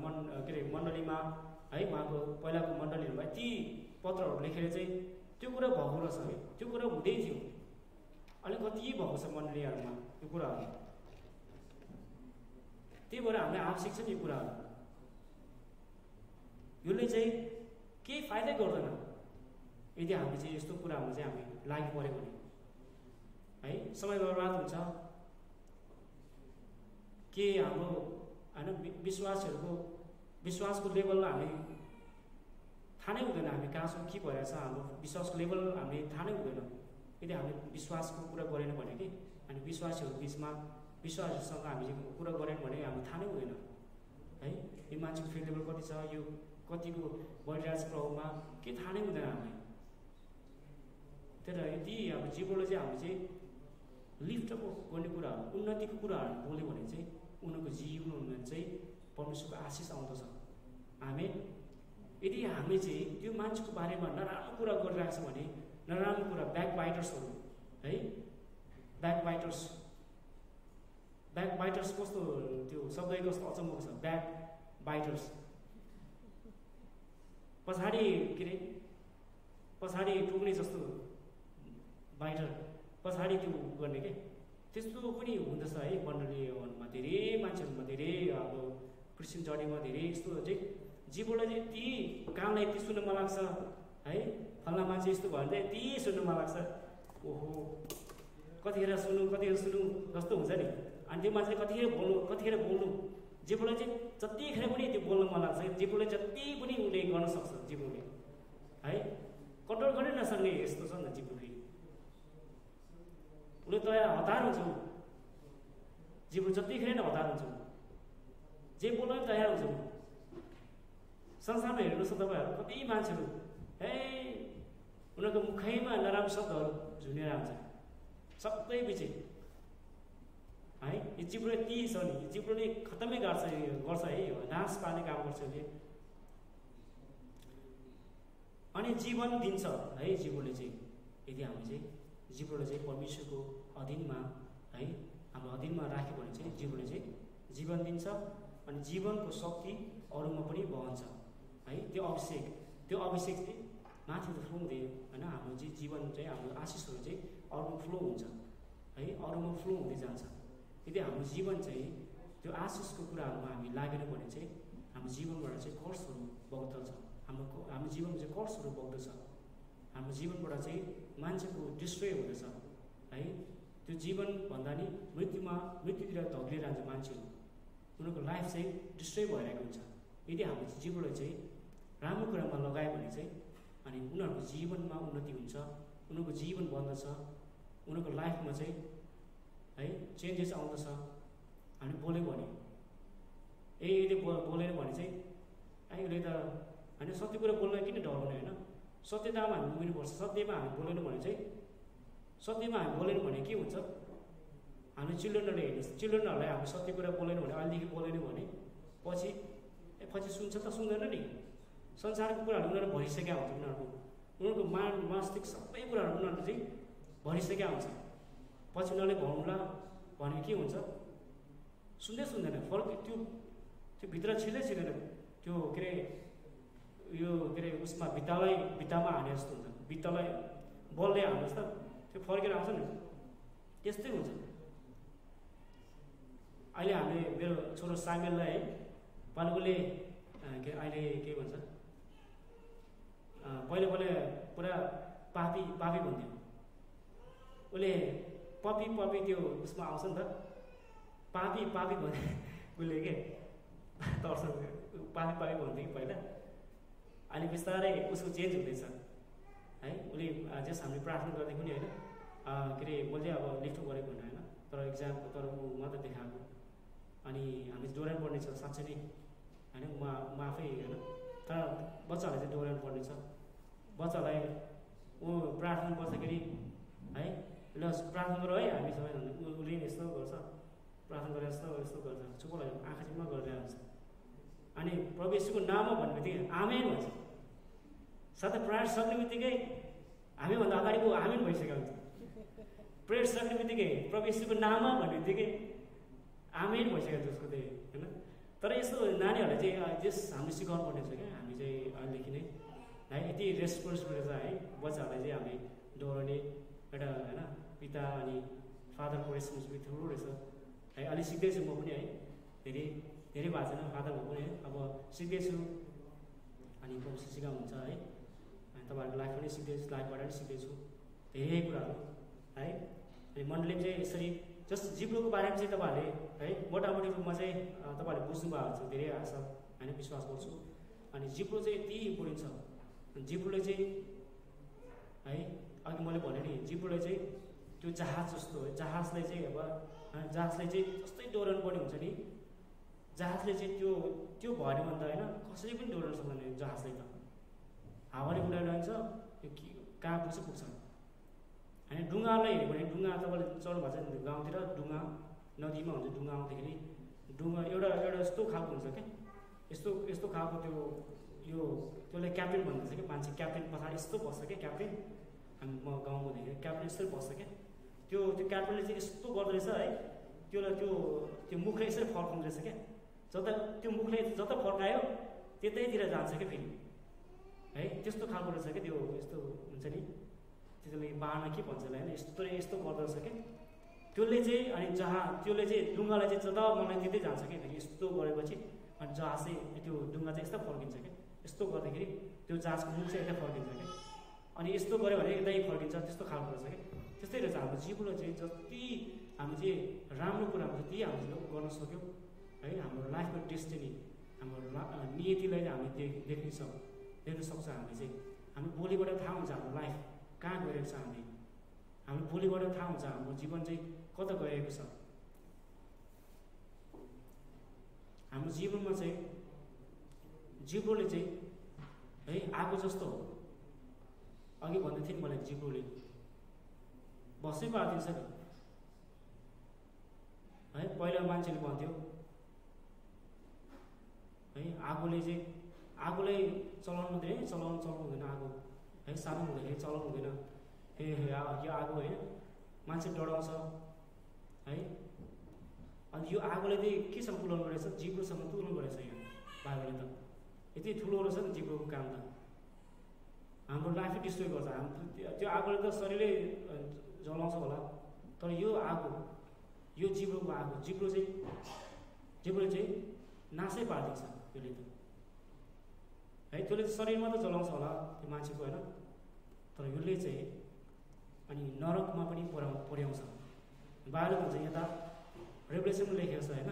मण्डलीमा है, उहाँको पहिलाको मण्डलीहरूमा ती पत्रहरू लेखेर चाहिँ त्यो कुरा भएको रहेछ है, त्यो कुरा हुँदै थियो। अहिले कति भएको छ मण्डलीहरूमा यो कुराहरू, त्यही भएर हामीलाई आवश्यक छ नि यो कुराहरू। यसले चाहिँ केही फाइदै गर्दैन यदि हामीले चाहिँ यस्तो कुरामा चाहिँ हामी लागि पऱ्यो भने है, समय बर्बाद हुन्छ। के हाम्रो होइन विश्वासको लेभल हामी थाहा नै हुँदैन, हामी कहाँसम्म के भइरहेछ, हाम्रो विश्वासको लेभल हामीले थाहा नै हुँदैन यदि हामीले विश्वासको कुरा गरेन भने कि, अनि विश्वासीहरू बिचमा विश्वासहरूसँग हामीले कुरा गरेन भने हामी थाहा नै हुँदैन है, यो मान्छेको फेरि लेभल कति छ, यो कतिको बढिरहेको छ प्रभावमा, के थाहा नै हुँदैन हामीलाई। त्यही भएर यदि अब जीवनले चाहिँ हामीले चाहिँ लिफ्टअप गर्ने कुराहरू, उन्नतिको कुराहरू बोल्यो भने चाहिँ उनीहरूको जीवनमा चाहिँ परमेश्वरको आशिष आउँदछ। हामी यदि हामी चाहिँ त्यो मान्छेको बारेमा नराम्रो कुरा गरिरहेको छ भने, नराम्रो कुरा ब्याकबाइटर्सहरू है, ब्याकबाइटर्स कस्तो त्यो शब्द कस्तो अचम्मको छ, ब्याकबाइटर्स पछाडि के अरे पछाडि टोक्ने जस्तो बाइटर, पछाडि त्यो गर्ने के, त्यस्तो पनि हुँदछ है मण्डलीमा। धेरै मान्छेहरूमा, धेरै अब क्रिस्चियन जर्नीमा धेरै यस्तो चाहिँ जीवनलाई चाहिँ यति कामलाई यति सुन्न मन लाग्छ है, फल्ना मान्छे यस्तो भयो भने चाहिँ यति सुन्न मन लाग्छ, ओहो कतिखेर सुनु जस्तो हुन्छ नि। अनि त्यो मान्छेले कतिखेर बोल्नु जीवनलाई चाहिँ जतिखेर पनि त्यो बोल्न मन लाग्छ, जीवनले जति पनि उसले गर्न सक्छ जीवनले है, कन्ट्रोल गर्नै नसक्ने यस्तो छ नि त जीवन। फेरि उसले तयार हतार हुन्छ, जीवन जतिखेर नै हतार हुन्छ, जे बोल्न पनि तयार हुन्छ। संसारमा हेर्नुहोस् त तपाईँहरू, कति मान्छेहरू है उनीहरूको मुखैमा नराम्रो शब्दहरू झुनेर आउँछ सबै बिचै है। यो जिब्रो यति छ नि, यो जिब्रोले खतमै गर्छ है, यो नाश पार्ने काम गर्छ यसले। अनि जीवन दिन्छ है जिब्रोले चाहिँ, यदि हामी चाहिँ जिब्रोले चाहिँ परमेश्वरको अधीनमा है, हाम्रो अधीनमा राख्यो भने चाहिँ जिब्रोले चाहिँ जीवन दिन्छ। अनि जीवनको शक्ति अरूमा पनि बहन्छ है। त्यो अभिषेक चाहिँ माथि फ्लो हुँदै होइन, हाम्रो चाहिँ जीवन चाहिँ हाम्रो आशिषहरू चाहिँ अरूमा फ्लो हुन्छ है, अरूमा फ्लो हुँदै जान्छ। यदि हाम्रो जीवन चाहिँ त्यो आशिषको कुराहरूमा हामी लागेन भने चाहिँ हाम्रो जीवनबाट चाहिँ कर्सहरू बग्दछ, हाम्रो जीवनमा चाहिँ कर्सहरू बग्दछ, हाम्रो जीवनबाट चाहिँ मान्छेको डिस्ट्रोय हुँदछ है। त्यो जीवन भन्दा नि मृत्युतिर धगिएर जान्छ मान्छेहरू, उनीहरूको लाइफ चाहिँ डिस्ट्रोय भइरहेको हुन्छ। यदि हामीले जीवनलाई चाहिँ राम्रो कुरामा लगायो भने चाहिँ अनि उनीहरूको जीवनमा उन्नति हुन्छ, उनीहरूको जीवन बन्दछ, उनीहरूको लाइफमा चाहिँ है चेन्जेस आउँदछ। हामी बोल्यो भने यसले बोलेन भने चाहिँ यसले त होइन सत्य कुरा बोल्न किन डराउने होइन, सत्यतामा हामी उभिनुपर्छ। सत्यमा हामी बोलेन भने चाहिँ, सत्यमा हामी बोलेन भने के हुन्छ, हामी चिल्ड्रनहरूले हेर्नुहोस्, चिल्ड्रनहरूलाई हामी सत्य कुरा बोलेन भने, अहिलेदेखि बोलेन भने पछि सुन्छ त सुन्दैन नि। संसारको कुराहरू उनीहरू भरिसकेका हुन्छ, उनीहरूको मस्तिष्क सबै कुराहरू उनीहरूले चाहिँ भरिसकेका हुन्छ। पछि उनीहरूले भन्नुला भने के हुन्छ, सुन्दैन फरक। त्यो भित्र छिर्दैन, त्यो के अरे यो के अरे उसमा भित्तामा हाने जस्तो हुन्छ, भित्तालाई बलले हाल्नुहोस् त त्यो फर्केर आउँछ नि, त्यस्तै हुन्छ। अहिले हामीले मेरो छोरो सामेललाई है पालुले के अहिले के भन्छ, पहिला पुरा पापी भन्थ्यो, उसले पपी त्यो उसमा आउँछ नि त, पापी भन्ने उसले के तर्स पापी भन्थ्यो कि पहिला। अहिले बिस्तारै उसको चेन्ज हुँदैछ है। उसले जस हामीले प्रार्थना गर्दै पनि होइन के अरे मैले अब लिफ्ट गरेको होइन, तर ऊ मात्र देखाएको। अनि हामी डोरान पर्ने छ साँच्चै नै होइन, म आफै होइन, तर बच्चाहरूलाई चाहिँ डोरान पर्ने छ। बच्चालाई ऊ प्रार्थना गर्दाखेरि है, ल प्रार्थना गर है हामी सबैजना, उसले यस्तो गर्छ, प्रार्थना गरेर यस्तो गर्छ, चुपलाई आँखा चिम्मा गरेर हुन्छ। अनि प्रभु येशूको नाममा भन्ने बित्तिकै आमेन भन्छ, साथै प्रार्थना सक्ने बित्तिकै हामीभन्दा अगाडि ऊ आमेन भइसकेको हुन्छ प्रेयर सक्ने बित्तिकै प्रभु येशूको नाममा भन्ने बित्तिकै आमेन भइसक्यो त्यसको चाहिँ होइन। तर यस्तो नानीहरूलाई चाहिँ त्यस हामीले सिकाउनु पर्ने छ क्या। हामी चाहिँ अहिलेदेखि नै है यति रेस्पोन्सिबल छ है बच्चाहरूलाई चाहिँ हामी दोहोऱ्याउने एउटा होइन पिता अनि फादरको रेस्पोन्सिबिलिटी ठुलो रहेछ है। अलि सिक्दैछु म पनि है, धेरै धेरै भएको छैन फादर भएको पनि है, अब सिक्दैछु अनि प्रभु सिकाउनुहुन्छ है। अनि तपाईँहरूको लाइफ पनि सिक्दैछु, लाइफबाट पनि सिक्दैछु धेरै कुराहरू है। अनि मण्डलीले चाहिँ यसरी जस्तो जिब्रोको बारेमा चाहिँ तपाईँहरूले है मोटामोटी रूपमा चाहिँ तपाईँहरूले बुझ्नु भएको छ धेरै आशा होइन, विश्वास गर्छु। अनि जिब्रो चाहिँ यति इम्पोर्टेन्ट छ। जिब्रोले चाहिँ है अघि मैले भने नि जिब्रोले चाहिँ त्यो जहाज जस्तो हो। जहाजलाई चाहिँ अब जहाजलाई चाहिँ जस्तै डोराउनु पर्ने हुन्छ नि, जहाजले चाहिँ त्यो भएन भने त होइन कसैले पनि डोराउन सक्दैन जहाजलाई त। हावाले उडाएर लान्छ कहाँ पुग्छ होइन। डुङ्गालाई हेऱ्यो भने डुङ्गा तपाईँले चढ्नु भएको छ नि गाउँतिर, डुङ्गा नदीमा हुन्छ, डुङ्गा आउँदाखेरि डुङ्गा एउटा यस्तो खालको हुन्छ क्या, यस्तो खालको त्यसलाई क्याप्टेन भन्दछ क्या। मान्छे क्याप्टेन पछाडि यस्तो बस्छ क्या क्याप्टेन। हामी म गाउँमा देखेँ क्याप्टेन यस्तै बस्छ क्या। त्यो क्याप्टेनले चाहिँ यस्तो गर्दो रहेछ है, त्यो मुखले यसरी फर्काउँदो रहेछ क्या। त्यो मुखले जता फर्कायो त्यतैतिर जान्छ क्या फेरि है। त्यस्तो खालको रहेछ क्या त्यो, यस्तो हुन्छ नि त्यसले बाना के भन्छ होइन, यस्तो गर्दो रहेछ क्या त्यसले चाहिँ। अनि त्यसले चाहिँ डुङ्गालाई चाहिँ जता मलाई त्यतै जान्छ क्या फेरि यस्तो गरेपछि। अनि जहाज चाहिँ त्यो डुङ्गा चाहिँ यस्तो फर्किन्छ क्या। यस्तो गर्दाखेरि त्यो जहाजको मुख चाहिँ यता फर्किन्छ क्या। अनि यस्तो गऱ्यो भने यतै फर्किन्छ, त्यस्तो खालको रहेछ क्या। त्यस्तै रहेछ हाम्रो जीवनले चाहिँ जति हामी चाहिँ राम्रो कुरामा जति हामीले गर्न सक्यौँ है, हाम्रो लाइफको डेस्टिनी हाम्रो नियतिलाई हामीले देख्न सक्छ। हामीले चाहिँ हामी भोलिबाट थाहा हुन्छ हाम्रो लाइफ कहाँ गइरहेको छ। हाम्रो भोलिबाट थाहा हुन्छ हाम्रो जीवन चाहिँ कता गइरहेको छ। हाम्रो जीवनमा चाहिँ जिब्रोले चाहिँ है आगो जस्तो हो। अघि भन्दै थिएँ मलाई जिब्रोले बसै पारिदिन्छ नि है। पहिला मान्छेले भन्थ्यो है आगोलाई चलाउनु हुँदैन, चलाउनु हुँदैन आगो है। सानो हुँदाखेरि चलाउनु हुँदैन, यो आगो होइन मान्छे डराउँछ है। अनि यो आगोले चाहिँ केसँग तुलना गरेछ, जिब्रोसँग तुलना गरेछ यो बाइबलले त। यति ठुलो रहेछ नि जिब्रोको काम त, हाम्रो लाइफै डिस्ट्रोय गर्छ। त्यो आगोले त शरीरै जलाउँछ होला, तर यो आगो यो जिब्रोको आगो जिब्रोले चाहिँ नासै पारिदिन्छ त्यसले त है। त्यसले त शरीरमा त जलाउँछ होला त्यो मान्छेको होइन, तर यसले चाहिँ अनि नरकमा पनि पुर्याउँछ। बाइबलले भन्छ यता रेभलेसनमा लेखेको छ होइन,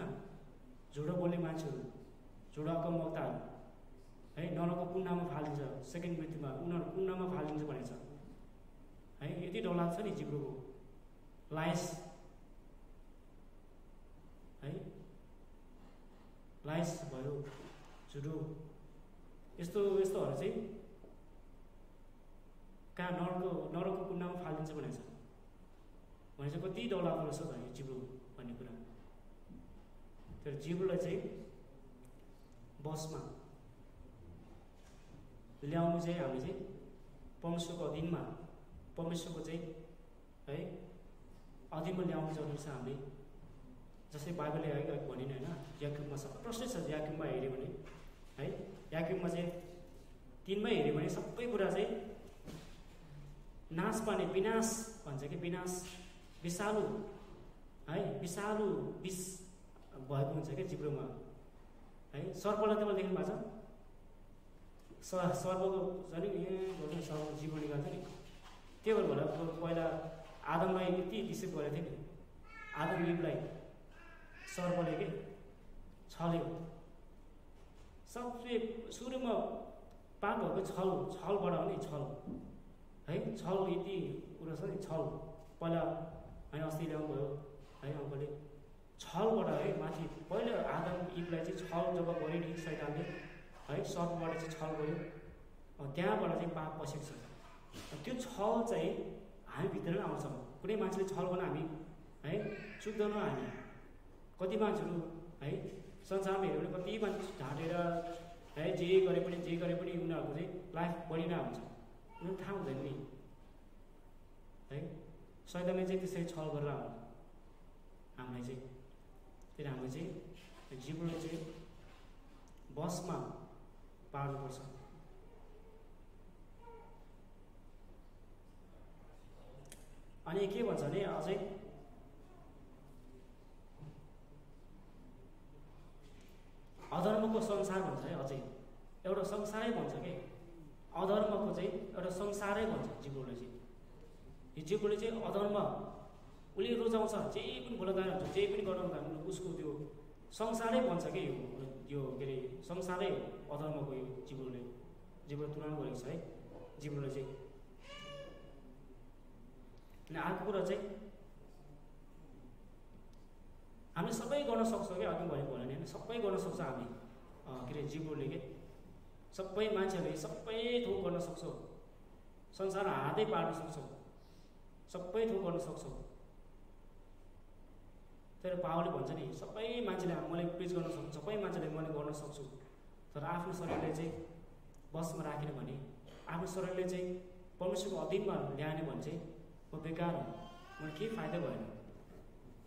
झुटो बोल्ने मान्छेहरू, झुटो अगमवक्ताहरू है नरकको कुण्डमा फालिन्छ, सेकेन्ड मृत्युमा उनीहरू कुण्डमा फालिन्छ भनेको छ है। यति डरलाग्छ नि जिब्रोको लाइस है, लाइस भयो झुटो यस्तोहरू चाहिँ कहाँ नरकको कुण्डमा फालिन्छ भनेको छ। भनेपछि कति डरलाग्दो रहेछ त यो जिब्रो भन्ने कुरा। तर जिब्रोलाई चाहिँ बसमा ल्याउनु चाहिँ हामी चाहिँ परमेश्वरको अधीनमा, परमेश्वरको चाहिँ है अधीनमा ल्याउनु जरुरी छ हामीले। जस्तै बाइबलले भनिन होइन, याकुबमा सब प्रश्न छ। याकुबमा हेऱ्यो भने है, याकुबमा चाहिँ 3मा हेऱ्यो भने सबै कुरा चाहिँ नाश पार्ने विनाश भन्छ कि विनाश विषालु है, विषालु विष भएको हुन्छ क्या जिब्रोमा है। सर्पलाई तपाईँले देख्नु भएको छ, सर्पको छ नि सर्पको जिब्रो निकाल्छ नि। त्यो भएर होला पहिला आदमलाई यति डिसिभ गरेको थियो नि, आदम इभलाई सर्पले के छल्यो। सबसे सुरुमा पाप भएको छलबाट हो नि, छल है। छल यति कुरा छ नि, छल पहिला होइन अस्ति ल्याउनु भयो है अङ्कलले, छलबाट है माथि पहिला आदम इभलाई चाहिँ छल जब गऱ्यो नि शैतानले है, सर्पबाट चाहिँ छल गऱ्यो, त्यहाँबाट चाहिँ पाप पसेको छ। त्यो छल चाहिँ हामीभित्र नै आउँछ। कुनै मान्छेले छल गर्न हामी है चुक्दैनौँ। हामी कति मान्छेहरू है संसारमा हेऱ्यो भने कति मान्छे ढाँटेर है जे गरे पनि उनीहरूको चाहिँ लाइफ बढी नै हुन्छ, उनीहरू थाहा हुँदैन नि है। सैतानले चाहिँ त्यसरी छल गरेर हामीलाई चाहिँ फेरि हामीले चाहिँ जिब्रोले चाहिँ बसमा पार्नुपर्छ। अनि के भन्छ भने अझै अधर्मको संसार भन्छ है, अझै एउटा संसारै भन्छ के, अधर्मको चाहिँ एउटा संसारै भन्छ जिब्रोले चाहिँ। यो जिब्रोले चाहिँ अधर्म उसले रुचाउँछ, जे पनि बोल्न हुन्छ, जे पनि गर्न उसको त्यो संसारै भन्छ कि यो के अरे संसारै अधर्मको यो जिब्रो तुलना गरेको छ है जिब्रोले चाहिँ। अनि अर्को कुरा चाहिँ हामीले सबै गर्न सक्छौँ क्या, अघि भनेको भने होइन, सबै गर्न सक्छ हामी के अरे जिब्रोले के, सबै मान्छेहरूले सबै थोक गर्न सक्छौँ, संसार हातै पार्न सक्छौँ, सबै थोक गर्न सक्छौँ। तर पावरले भन्छ नि सबै मान्छेले मैले प्रिच गर्न सक्छु, सबै मान्छेले मैले गर्न सक्छु, तर आफ्नो शरीरले चाहिँ बसमा राखेन भने, आफ्नो शरीरले चाहिँ परमेश्वरको अधीनमा ल्याएन भने चाहिँ म बेकार हुँ, मलाई केही फाइदा भएन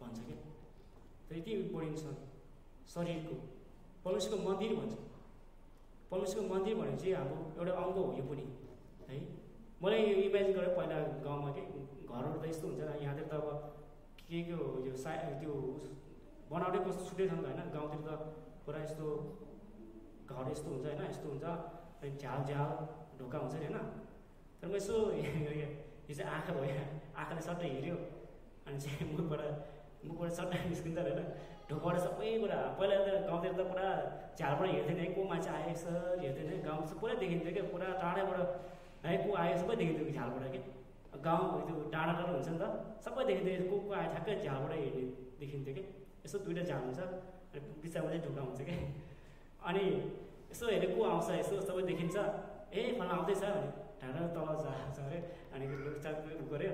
भन्छ क्या। तर यति इम्पोर्टेन्ट छ शरीरको, परमेश्वरको मन्दिर भन्छ। परमेश्वरको मन्दिर भने चाहिँ हाम्रो एउटा अङ्ग हो यो पनि है। मलाई यो इमेजिन गरेँ पहिला गाउँमा के घरहरू त यस्तो हुन्छ यहाँतिर त अब के यो त्यो बनावटै कस्तो छुट्टै छ नि त होइन, गाउँतिर त पुरा यस्तो घर यस्तो हुन्छ होइन, यस्तो हुन्छ, अनि झ्याल झ्याल ढोका हुन्छ नि होइन। तर म यसो यो चाहिँ आँखा भयो, आँखाले सट्टै हेऱ्यो अनि चाहिँ मुखबाट सट्टै निस्किन्छ होइन, ढोकाबाट सबै कुरा। पहिला त गाउँतिर त पुरा झ्यालबाट हेर्थेन है, को मान्छे आएछ हेर्थेन है, गाउँ चाहिँ पुरा देखिन्थ्यो क्या, पुरा टाढाबाट है को आयो सबै देखिन्थ्यो झ्यालबाट के। गाउँ त्यो डाँडा डाँडा हुन्छ नि त, सबै देखिन्थ्यो, को आयो ठ्याक्कै झ्यालबाट हेर्ने देखिन्थ्यो कि। यसो दुइटा झ्याल हुन्छ अनि बिचमा चाहिँ ढोका हुन्छ क्या। अनि यसो हेरेर को आउँछ यसो सबै देखिन्छ, ए फला आउँदैछ भने ढाँडा तल जान्छ अरे, अनि उ गऱ्यो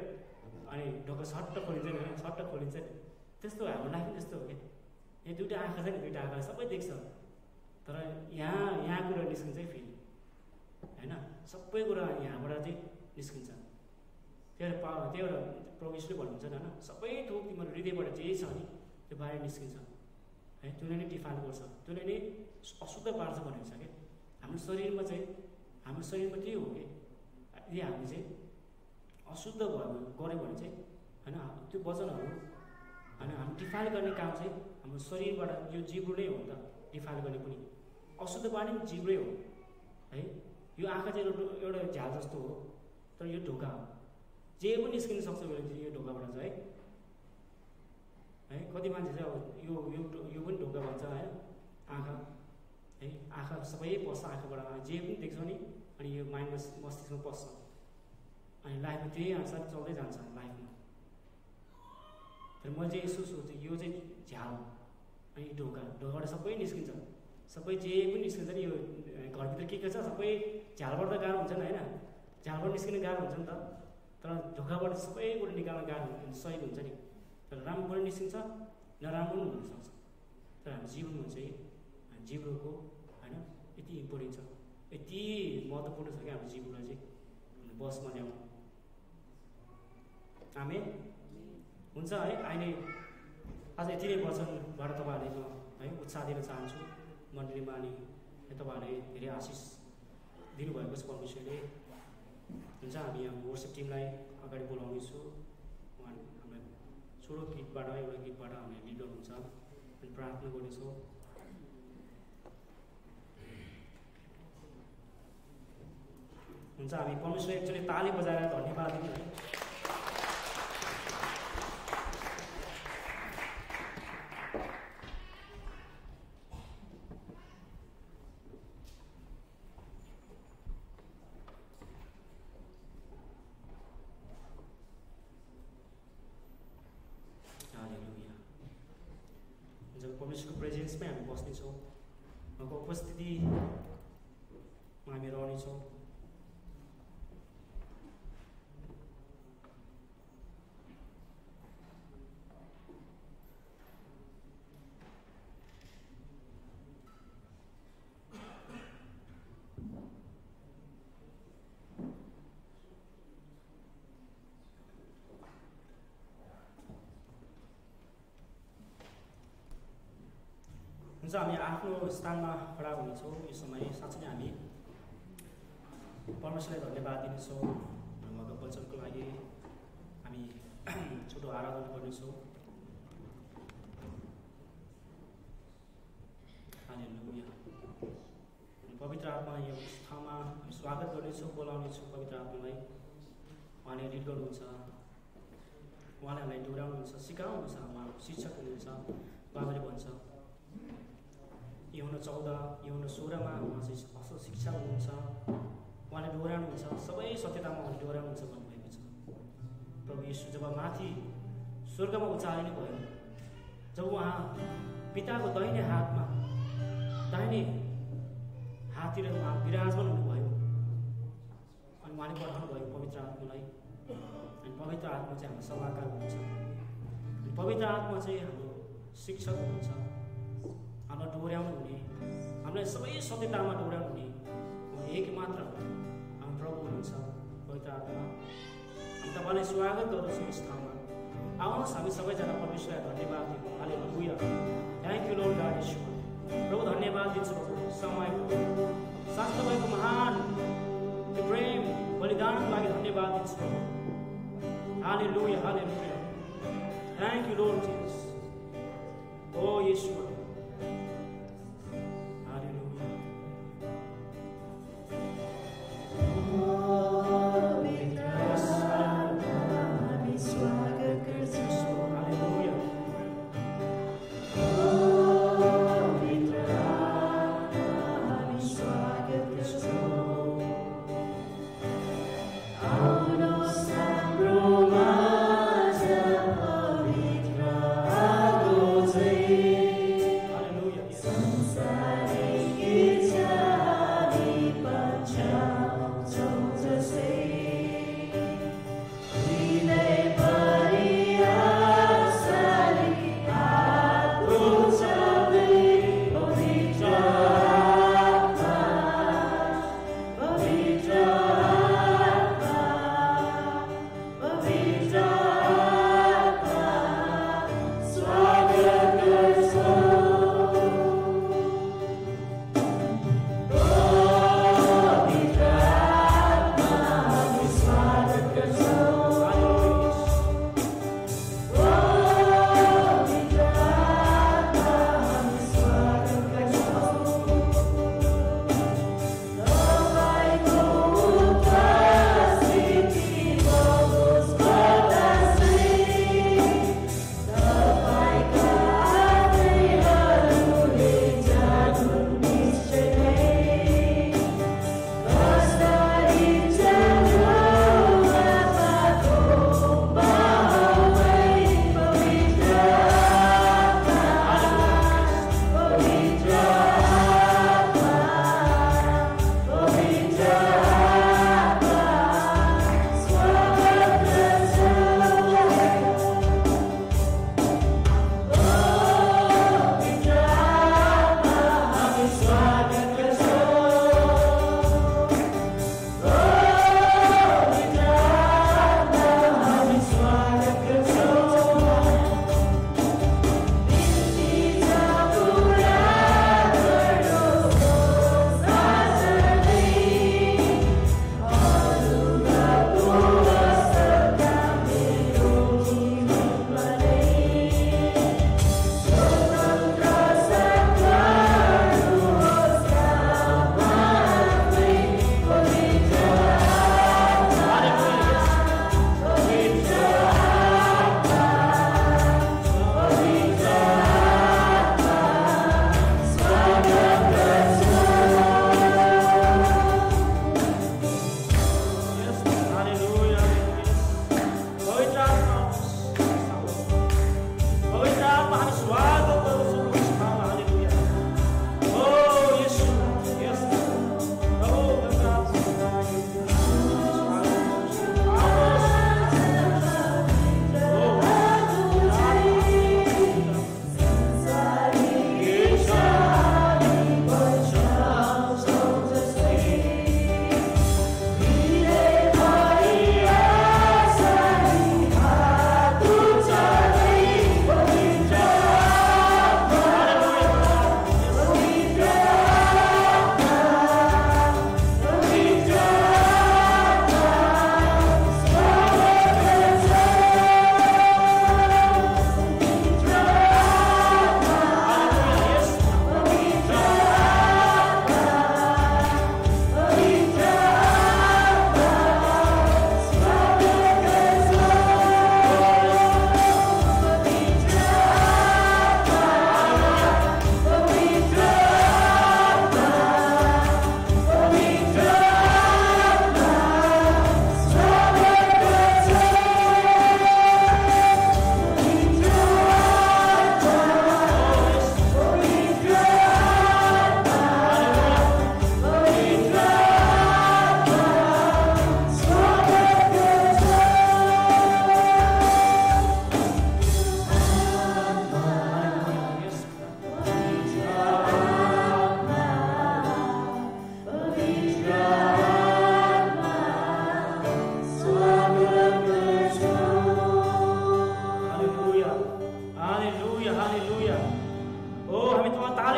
अनि ढोका सट्ट खोलिन्छ नि, सट्ट खोलिन्छ नि। त्यस्तो हाम्रो लाइफ पनि त्यस्तो हो कि, यहाँ दुइटा आँखा छ नि, दुइटा आँखा सबै देख्छ, तर यहाँ कुरा निस्किन्छ है फेरि होइन, सबै कुरा यहाँबाट चाहिँ निस्किन्छ। त्यही भएर प्रवेशले भन्नुहुन्छ नि होइन, सबै थोक तिम्रो हृदयबाट जे छ नि त्यो बाहिर निस्किन्छ है, त्यसले नै डिफाइन गर्छ, त्यसले नै अशुद्ध पार्छ भनेको छ क्या। हाम्रो शरीरमा त्यही हो कि, यदि हामी चाहिँ अशुद्ध गऱ्यो भने चाहिँ होइन त्यो वचनहरू होइन हामी डिफाइन गर्ने काम चाहिँ हाम्रो शरीरबाट यो जिब्रो नै हो नि त डिफाइन गर्ने पनि, अशुद्ध पार्ने पनि जिब्रै हो है। यो आँखा चाहिँ एउटा झ्याल जस्तो हो, तर यो ढोका हो, जे पनि निस्किन सक्छ यो ढोकाबाट चाहिँ है। कति मान्छे चाहिँ अब यो पनि ढोका भन्छ होइन, आँखा है, आँखा सबै पस्छ आँखाबाट, जे पनि देख्छौ नि अनि यो माइन्डमा मस्तिष्कमा पस्छ, अनि लाइफमा त्यही अनुसार चल्दै जान्छ लाइफमा। तर मैले चाहिँ यसो सोचेँ यो चाहिँ झ्याल अनि ढोकाबाट सबै निस्किन्छ, सबै जे पनि निस्किन्छ नि। यो घरभित्र के छ सबै झ्यालबाट त गाह्रो हुन्छ नि होइन, झ्यालबाट निस्किन गाह्रो हुन्छ नि त, तर ढोकाबाट सबै कुरा निकाल्न गाह्रो सही हुन्छ नि। तर राम्रो कुरा निस्किन्छ, नराम्रो पनि हुनसक्छ। तर हाम्रो जीवनमा चाहिँ जिब्रोको होइन यति इम्पोर्टेन्ट छ, यति महत्त्वपूर्ण छ कि हाम्रो जिब्रोलाई चाहिँ बसमा ल्याउनु। हामी हुन्छ है। अहिले आज यति नै वचनबाट तपाईँहरूले म है उत्साह दिन चाहन्छु मण्डलीमा, अनि तपाईँहरूले धेरै आशिष दिनुभएको छ परमेश्वरले। हुन्छ हामी यहाँ वर्सिप टिमलाई अगाडि बोलाउनेछु, हामीलाई छोडो गीतबाट एउटा गीतबाट हामीले लिड गर्नुहुन्छ अनि प्रार्थना गर्नेछौँ। हुन्छ हामी परमेश्वर एकचोटि ताली बजाएर धन्यवाद दिउँ है। परमेश्वरको प्रेजेन्समै हामी बस्नेछौँ, उहाँको उपस्थितिमा हामी रहनेछौँ। हुन्छ हामी आफ्नो स्थानमा खडा हुनेछौँ यो समय साँच्चै नै हामी परमेश्वरलाई धन्यवाद दिनेछौँ उहाँको वचनको लागि हामी छोटो आराधना गर्नेछौँ हालेलुया पवित्र आत्मा यो ठाउँमा हामी स्वागत गर्नेछौँ बोलाउनेछौँ पवित्र आत्मालाई उहाँले लिड गर्नुहुन्छ उहाँले हामीलाई डोर्याउनुहुन्छ सिकाउनुहुन्छ उहाँ शिक्षक हुनुहुन्छ बाबाले भन्छ युहन्ना 14 युहन्ना 16 मा उहाँ चाहिँ असल शिक्षा हुनुहुन्छ उहाँले डोर्याउनुहुन्छ सबै सत्यतामा उहाँले डोर्याउनुहुन्छ भन्नुभएको छ प्रभु येशू जब माथि स्वर्गमा उचालिनु भयो जब उहाँ पिताको दाहिने हाततिर उहाँ विराजमान हुनुभयो अनि उहाँले पठाउनु भयो पवित्र आत्मालाई अनि पवित्र आत्मा चाहिँ हाम्रो सल्लाहकार हुनुहुन्छ अनि पवित्र आत्मा चाहिँ हाम्रो शिक्षक हुनुहुन्छ हामीलाई डोर्याउनु हुने हामीलाई सबै सत्यतामा डोर्याउनु हुने उहाँ एक मात्र हाम्रो प्रभु हुनुहुन्छ पवित्र आत्मा हामी तपाईँलाई स्वागत गर्दछौँ यस ठाउँमा आउनुहोस् हामी सबैजना परमेश्वरलाई धन्यवाद दिउँ हालेलुया थ्याङ्क यू लर्ड गॉड येशू प्रभु धन्यवाद दिन्छु प्रभु समयको साथ तपाईँको महान प्रेम बलिदानको लागि धन्यवाद दिन्छु प्रभु हालेलुया हालेलुया thank you lord Jesus oh Yeshu Say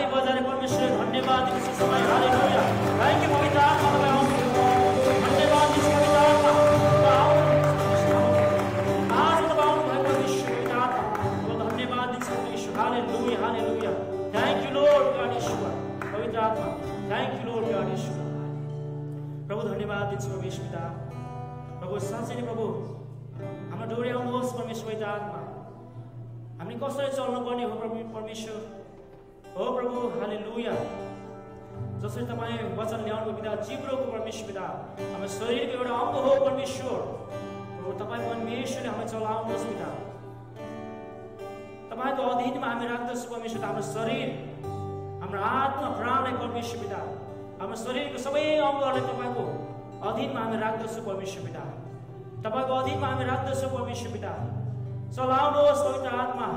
ताली बजाएर परमेश्वरले धन्यवाद दिन्छ समय। हालेलुया। थ्यांक यू पवित्र आत्मा, तपाईँ आउनुहुन्छ। धन्यवाद दिन्छ पवित्र आत्मा, आज तपाईँ आउनुभयो परमेश्वर पवित्र आत्मा, तपाईँ धन्यवाद दिन्छ परमेश्वर। Hallelujah hallelujah. Thank you Lord God ईश्वर पवित्र आत्मा, थ्यांक यू लॉर्ड गॉड ईश्वर। प्रभु धन्यवाद दिन्छ परमेश्वर पिता। प्रभु साँच्चै नै प्रभु हाम्रो डोर्याउनुहोस् परमेश्वर पवित्र आत्मा। हामी कसरी चल्नुपर्ने हो परमेश्वर हो प्रभु। हालेलुया। जसरी तपाईँ वचन ल्याउनु पिता, जिब्रोको परमेश्वर पिता, हाम्रो शरीरको एउटा अङ्ग हो परमेश्वर। प्रभु तपाईँ परमेश्वरले हामी चलाउनुहोस् पिता। तपाईँको अधीनमा हामी राख्दछौँ परमेश्वर। हाम्रो शरीर, हाम्रो आत्मा, प्राणलाई परमेश्वर पिता, हाम्रो शरीरको सबै अङ्गहरूलाई तपाईँको अधीनमा हामी राख्दछौँ परमेश्वर पिता। तपाईँको अधीनमा हामी राख्दछौँ परमेश्वर पिता। चलाउनुहोस् पवित्र आत्मा।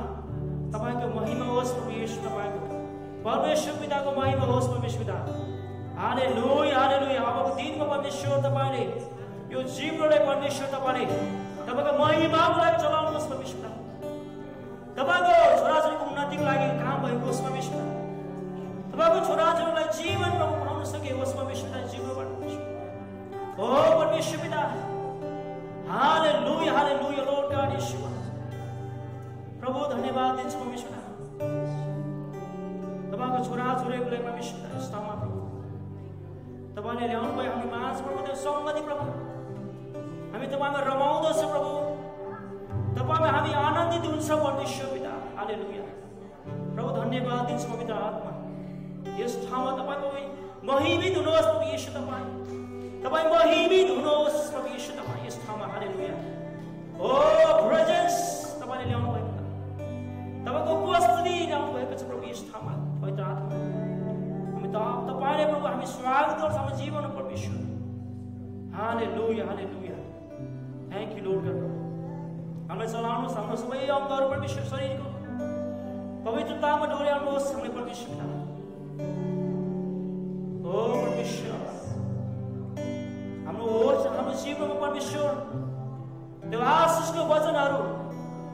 तपाईँको महिमा होस् परमेश्वर, तपाईँको परमेश्वर पिताको महिमा होस् परमेश्वर पिता। हालेलुया हालेलुया। अबको दिनमा परमेश्वर तपाईँले यो जिब्रोलाई परमेश्वर तपाईँले तपाईँको महिमाको लागि चलाउनुहोस् परमेश्वर पिता। तपाईँको छोराछोरीको उन्नतिको लागि काम भएको होस् परमेश्वर। तपाईँको छोराछोरीलाई जीवन प्रभु पाउन सके होस् परमेश्वर पिता, जिब्रोबाट हो परमेश्वर पिता। हालेलुया हालेलुया लॉर्ड गॉड ईश्वर। प्रभु धन्यवाद दिन्छ परमेश्वर। तपाईँको छोराछोरीको लागि परमेश्वर स्तमा प्रभु तपाईँले ल्याउनु भयो हामी माझ प्रभु। त्यो सम्मति प्रभु हामी तपाईँमा रमाउँदछ प्रभु। तपाईँमा हामी आनन्दित हुन्छ परमेश्वर पिता। हालेलुया। प्रभु धन्यवाद दिन्छ पवित्र आत्मा। यस ठाउँमा तपाईँको महिमित हुनुहोस् प्रभु येशू। तपाईँ महिमित हुनुहोस् प्रभु येशू तपाईँ यस ठाउँमा। हालेलुया। ओ प्रेजेन्स तपाईँले ल्याउनु भएको, तपाईँको उपस्थिति ल्याउनु भएको छ प्रभु यस ठाउँमा पवित्र आत्मा। हामी तपाईँले प्रभु हामी स्वागत गर्छौँ हाम्रो जीवनमा परमेश्वर। Hallelujah hallelujah. Thank you Lord God. हामीलाई चलाउनुहोस्, हाम्रो सबै अङ्गहरू परमेश्वर शरीरको पवित्रतामा डोर्याउनुहोस् हाम्रो परमेश्वर पिता। ओ परमेश्वर हाम्रो जीवनमा परमेश्वर त्यो आशिषको वचनहरू,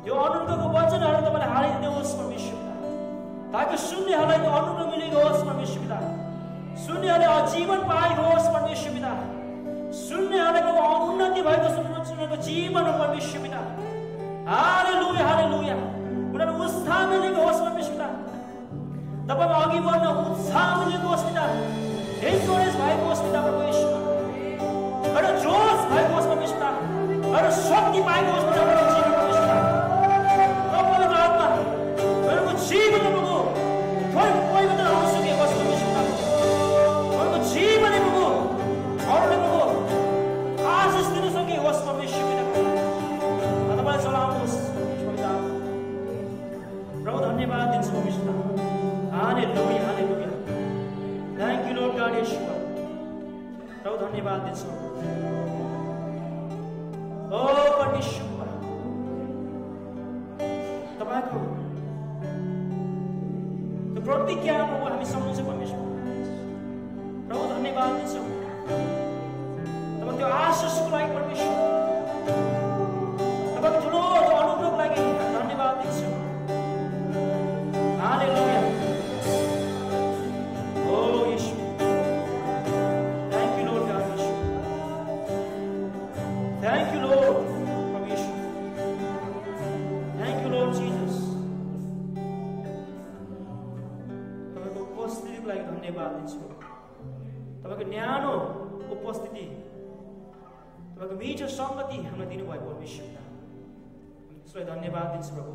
त्यो अनुग्रहको वचनहरू तपाईँले हालिदिनुहोस् परमेश्वर पिता, ताकि सुन्नेहरूलाई त्यो अनुग्रह मिलेको होस् परमेश्वर पिता। सुन्नेहरूले जीवन पाएको होस् परमेश्वर पिता। सुन्नेहरूको उन्नति भएको सुन्नेको जीवन हो परमेश्वर पिता। हालेलुया हालेलुया। उनीहरू उत्साह मिलेको होस् परमेश्वर पिता। तपाईँमा अघि बढ्न उत्साह मिलेको होस् पिता। इन्करेज भएको होस् पिता प्रभु येशू। एउटा जोस भएको होस् परमेश्वर पिता। एउटा शक्ति पाएको होस् पिता प्रभु जीवन परमेश्वर पिता। तपाईँको आत्मा उनीहरूको जीवनमा प्रभु थोरै परिवर्तन आउन सकेको होस् परमेश्वर पिता। उनीहरूको जीवनमा प्रभु अरूले प्रभु आशिष दिन सकेको होस् परमेश्वर पिता। तपाईँलाई चलाउनुहोस् पवित्र आत्मा। प्रभु धन्यवाद दिन्छु परमेश्वर पिता। हालेलुया hallelujah. Thank you Lord God ईश्वर। प्रभु धन्यवाद दिन्छु। ओ परमेश्वर तपाईँको त्यो प्रतिज्ञा प्रभु हामी सम्झन्छ परमेश्वर। प्रभु धन्यवाद दिन्छु तपाईँ त्यो आशिषको लागि परमेश्वर। तपाईँको ठुलो अनुग्रहको लागि धन्यवाद दिन्छु। हालेलुया। ओ येशू। Thank you Lord God Yeshu. Thank you Lord प्रभु येशू। Thank you Lord Jesus. तपाईँको उपस्थितिको लागि धन्यवाद दिन्छु। तपाईँको न्यानो उपस्थिति, तपाईँको मिठो संगति हामीलाई दिनुभयो परमेश्वर। त्यसलाई धन्यवाद दिन्छु प्रभु।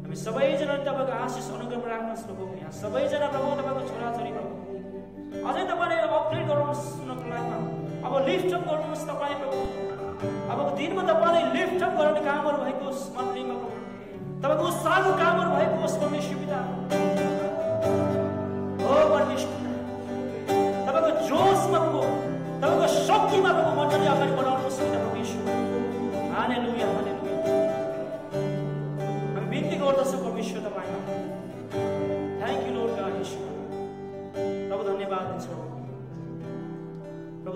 हामी सबैजना तपाईँको आशिष अनुग्रहमा राख्नुहोस् प्रभु। यहाँ सबैजना प्रभु तपाईँको छोराछोरी प्रभु अझै तपाईँले अपग्रेड गर्नुहोस् उनीहरूको लाइफमा। अब लिफ्टअप गर्नुहोस् तपाईँ प्रभु। अबको दिनमा तपाईँले लिफ्टअप गर्ने कामहरू भएको होस् मण्डलीमा प्रभु। तपाईँको उत्साहको कामहरू भएको होस् परमेश्वर पिता। हो परमेश्वर पिता, तपाईँको जोसमा प्रभु, तपाईँको शक्तिमा प्रभु मण्डली अगाडि बढाउनुहोस् पिता परमेश्वर। हालेलुया हालेलुया। हामी बिन्ती गर्दछौँ परमेश्वर तपाईँमा। थ्यांक यू लॉर्ड गॉड ईश्वर। प्रभु धन्यवाद दिन्छु प्रभु।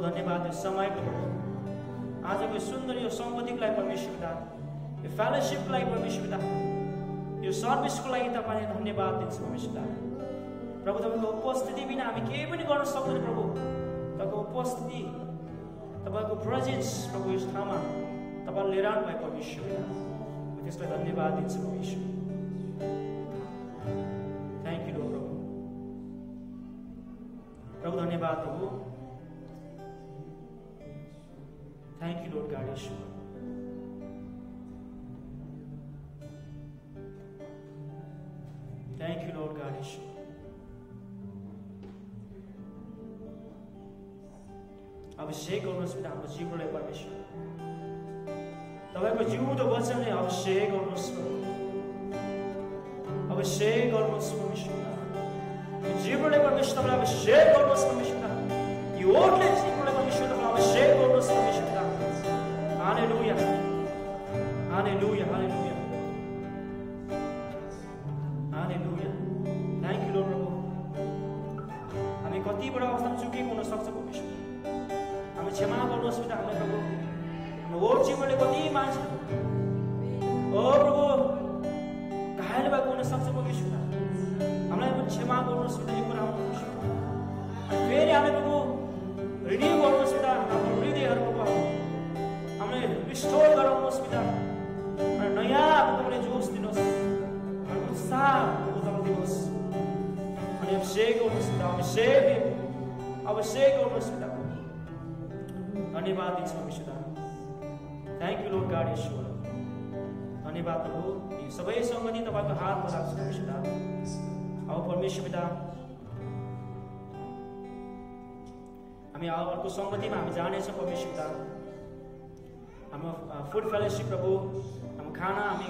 धन्यवाद दिन्छु समयको प्रभु। आजको सुन्दर यो सम्पत्तिको लागि परमेश्वर पिता, यो फेलोशिपको लागि परमेश्वर पिता, यो सर्भिसको लागि तपाईँले धन्यवाद दिन्छु परमेश्वर पिता। प्रभु तपाईँको उपस्थिति बिना हामी केही पनि गर्न सक्दैन प्रभु। तपाईँको उपस्थिति, तपाईँको प्रेजेन्स प्रभु यस ठाउँमा तपाईँले लिएर आउनु भयो परमेश्वर। त्यसलाई धन्यवाद दिन्छु परमेश्वर। थ्याङ्क यू लर्ड प्रभु। प्रभु धन्यवाद प्रभु। थ्याङ्क यू लर्ड गॉड ईश्वर। थ्याङ्क यू लर्ड गॉड ईश्वर। अभिषेक गर्नुहोस् पिता हाम्रो जीवनलाई परमेश्वर। तपाईँको जिउँदो वचनले अभिषेक गर्नुहोस् प्रभु। अभिषेक गर्नुहोस् परमेश्वर। जीवनलाई परमेश्वर तपाईँले अभिषेक गर्नुहोस् परमेश्वर। यो ओठले जीवनलाई परमेश्वर तपाईँले अभिषेक गर्नुहोस् परमेश्वर। Hallelujah, hallelujah, hallelujah, hallelujah. Thank you lord प्रभु। हामी कतिवटा अवस्थामा चुकेको हुन सक्छ परमेश्वर। हामी क्षमा गर्नुहोस् पिता हामीलाई प्रभु। हाम्रो जीवनले कति मान्छे ओ प्रभु घायल भएको हुन सक्छ परमेश्वर। हामीलाई क्षमा गर्नुहोस् पिता यो कुरामा परमेश्वर। फेरि हामीलाई प्रभु रिन्यू गर्नुहोस् पिता हाम्रो हृदयहरू प्रभु। हामीलाई रिस्टोर गराउनुहोस् पिता। नयाँ तपाईँले जोस दिनुहोस्, उत्साह तपाईँले दिनुहोस्। अनि अभिषेक गर्नुहोस् पिता, अभिषेक गर्नुहोस् पिता। धन्यवाद दिन्छु परमेश्वर। थ्याङ्क यू लर्ड गॉड ईश्वर। धन्यवाद प्रभु। यी सबै संगति तपाईँको हातमा राख्छु परमेश्वर। अब परमेश्वर पिता हामी अर्को संगतिमा हामी जानेछौँ परमेश्वर पिता। हाम्रो फुड फेलोसिप प्रभु, हाम्रो खाना हामी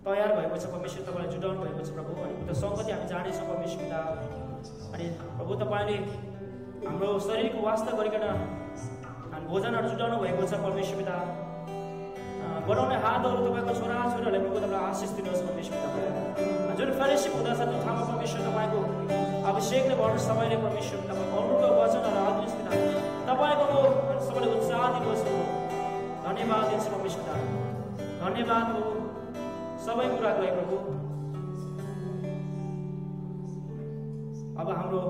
तयार भएको छ परमेश्वर। तपाईँलाई जुटाउनु भएको छ प्रभु। अनि त्यो संगति हामी जानेछौँ परमेश्वर पिता। अनि प्रभु तपाईँले हाम्रो शरीरको वास्ता गरिकन भोजनहरू जुटाउनु भएको छ परमेश्वर पिता। बढाउने हातहरू तपाईँको छोराछोरीहरूले प्रभु तपाईँलाई आशिष दिनुहोस् परमेश्वर पिता। जुन फेलोसिप हुँदछ त्यो ठाउँमा परमेश्वर तपाईँको अभिषेकले भर्नुहोस् सबैले परमेश्वर। तपाईँको अनुभवको वचनहरू हालिदिनुहोस् पिता। तपाईँको सबैले उत्साह दिनुहोस् प्रभु। धन्यवाद दिन्छु परमेश्वर पिता। धन्यवाद प्रभु सबै कुराको लागि प्रभु। अब हाम्रो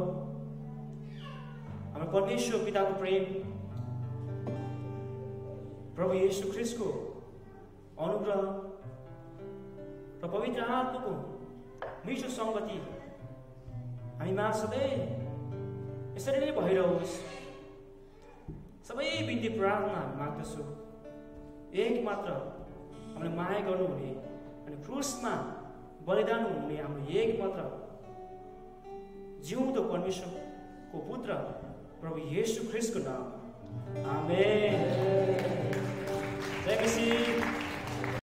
परमेश्वर पिताको प्रेम, प्रभु येशू ख्रिस्टको अनुग्रह र पवित्र आत्माको मिठो संगति हामीमा सधैँ यसरी नै भइरहोस्। सबै बिन्ती प्रार्थना माग्दछु एक मात्र हामीले माया गर्नुहुने अनि क्रुसमा बलिदान हुने हाम्रो एक मात्र जिउँदो परमेश्वरको पुत्र प्रभु येशू ख्रिस्टको नाम। आमेन।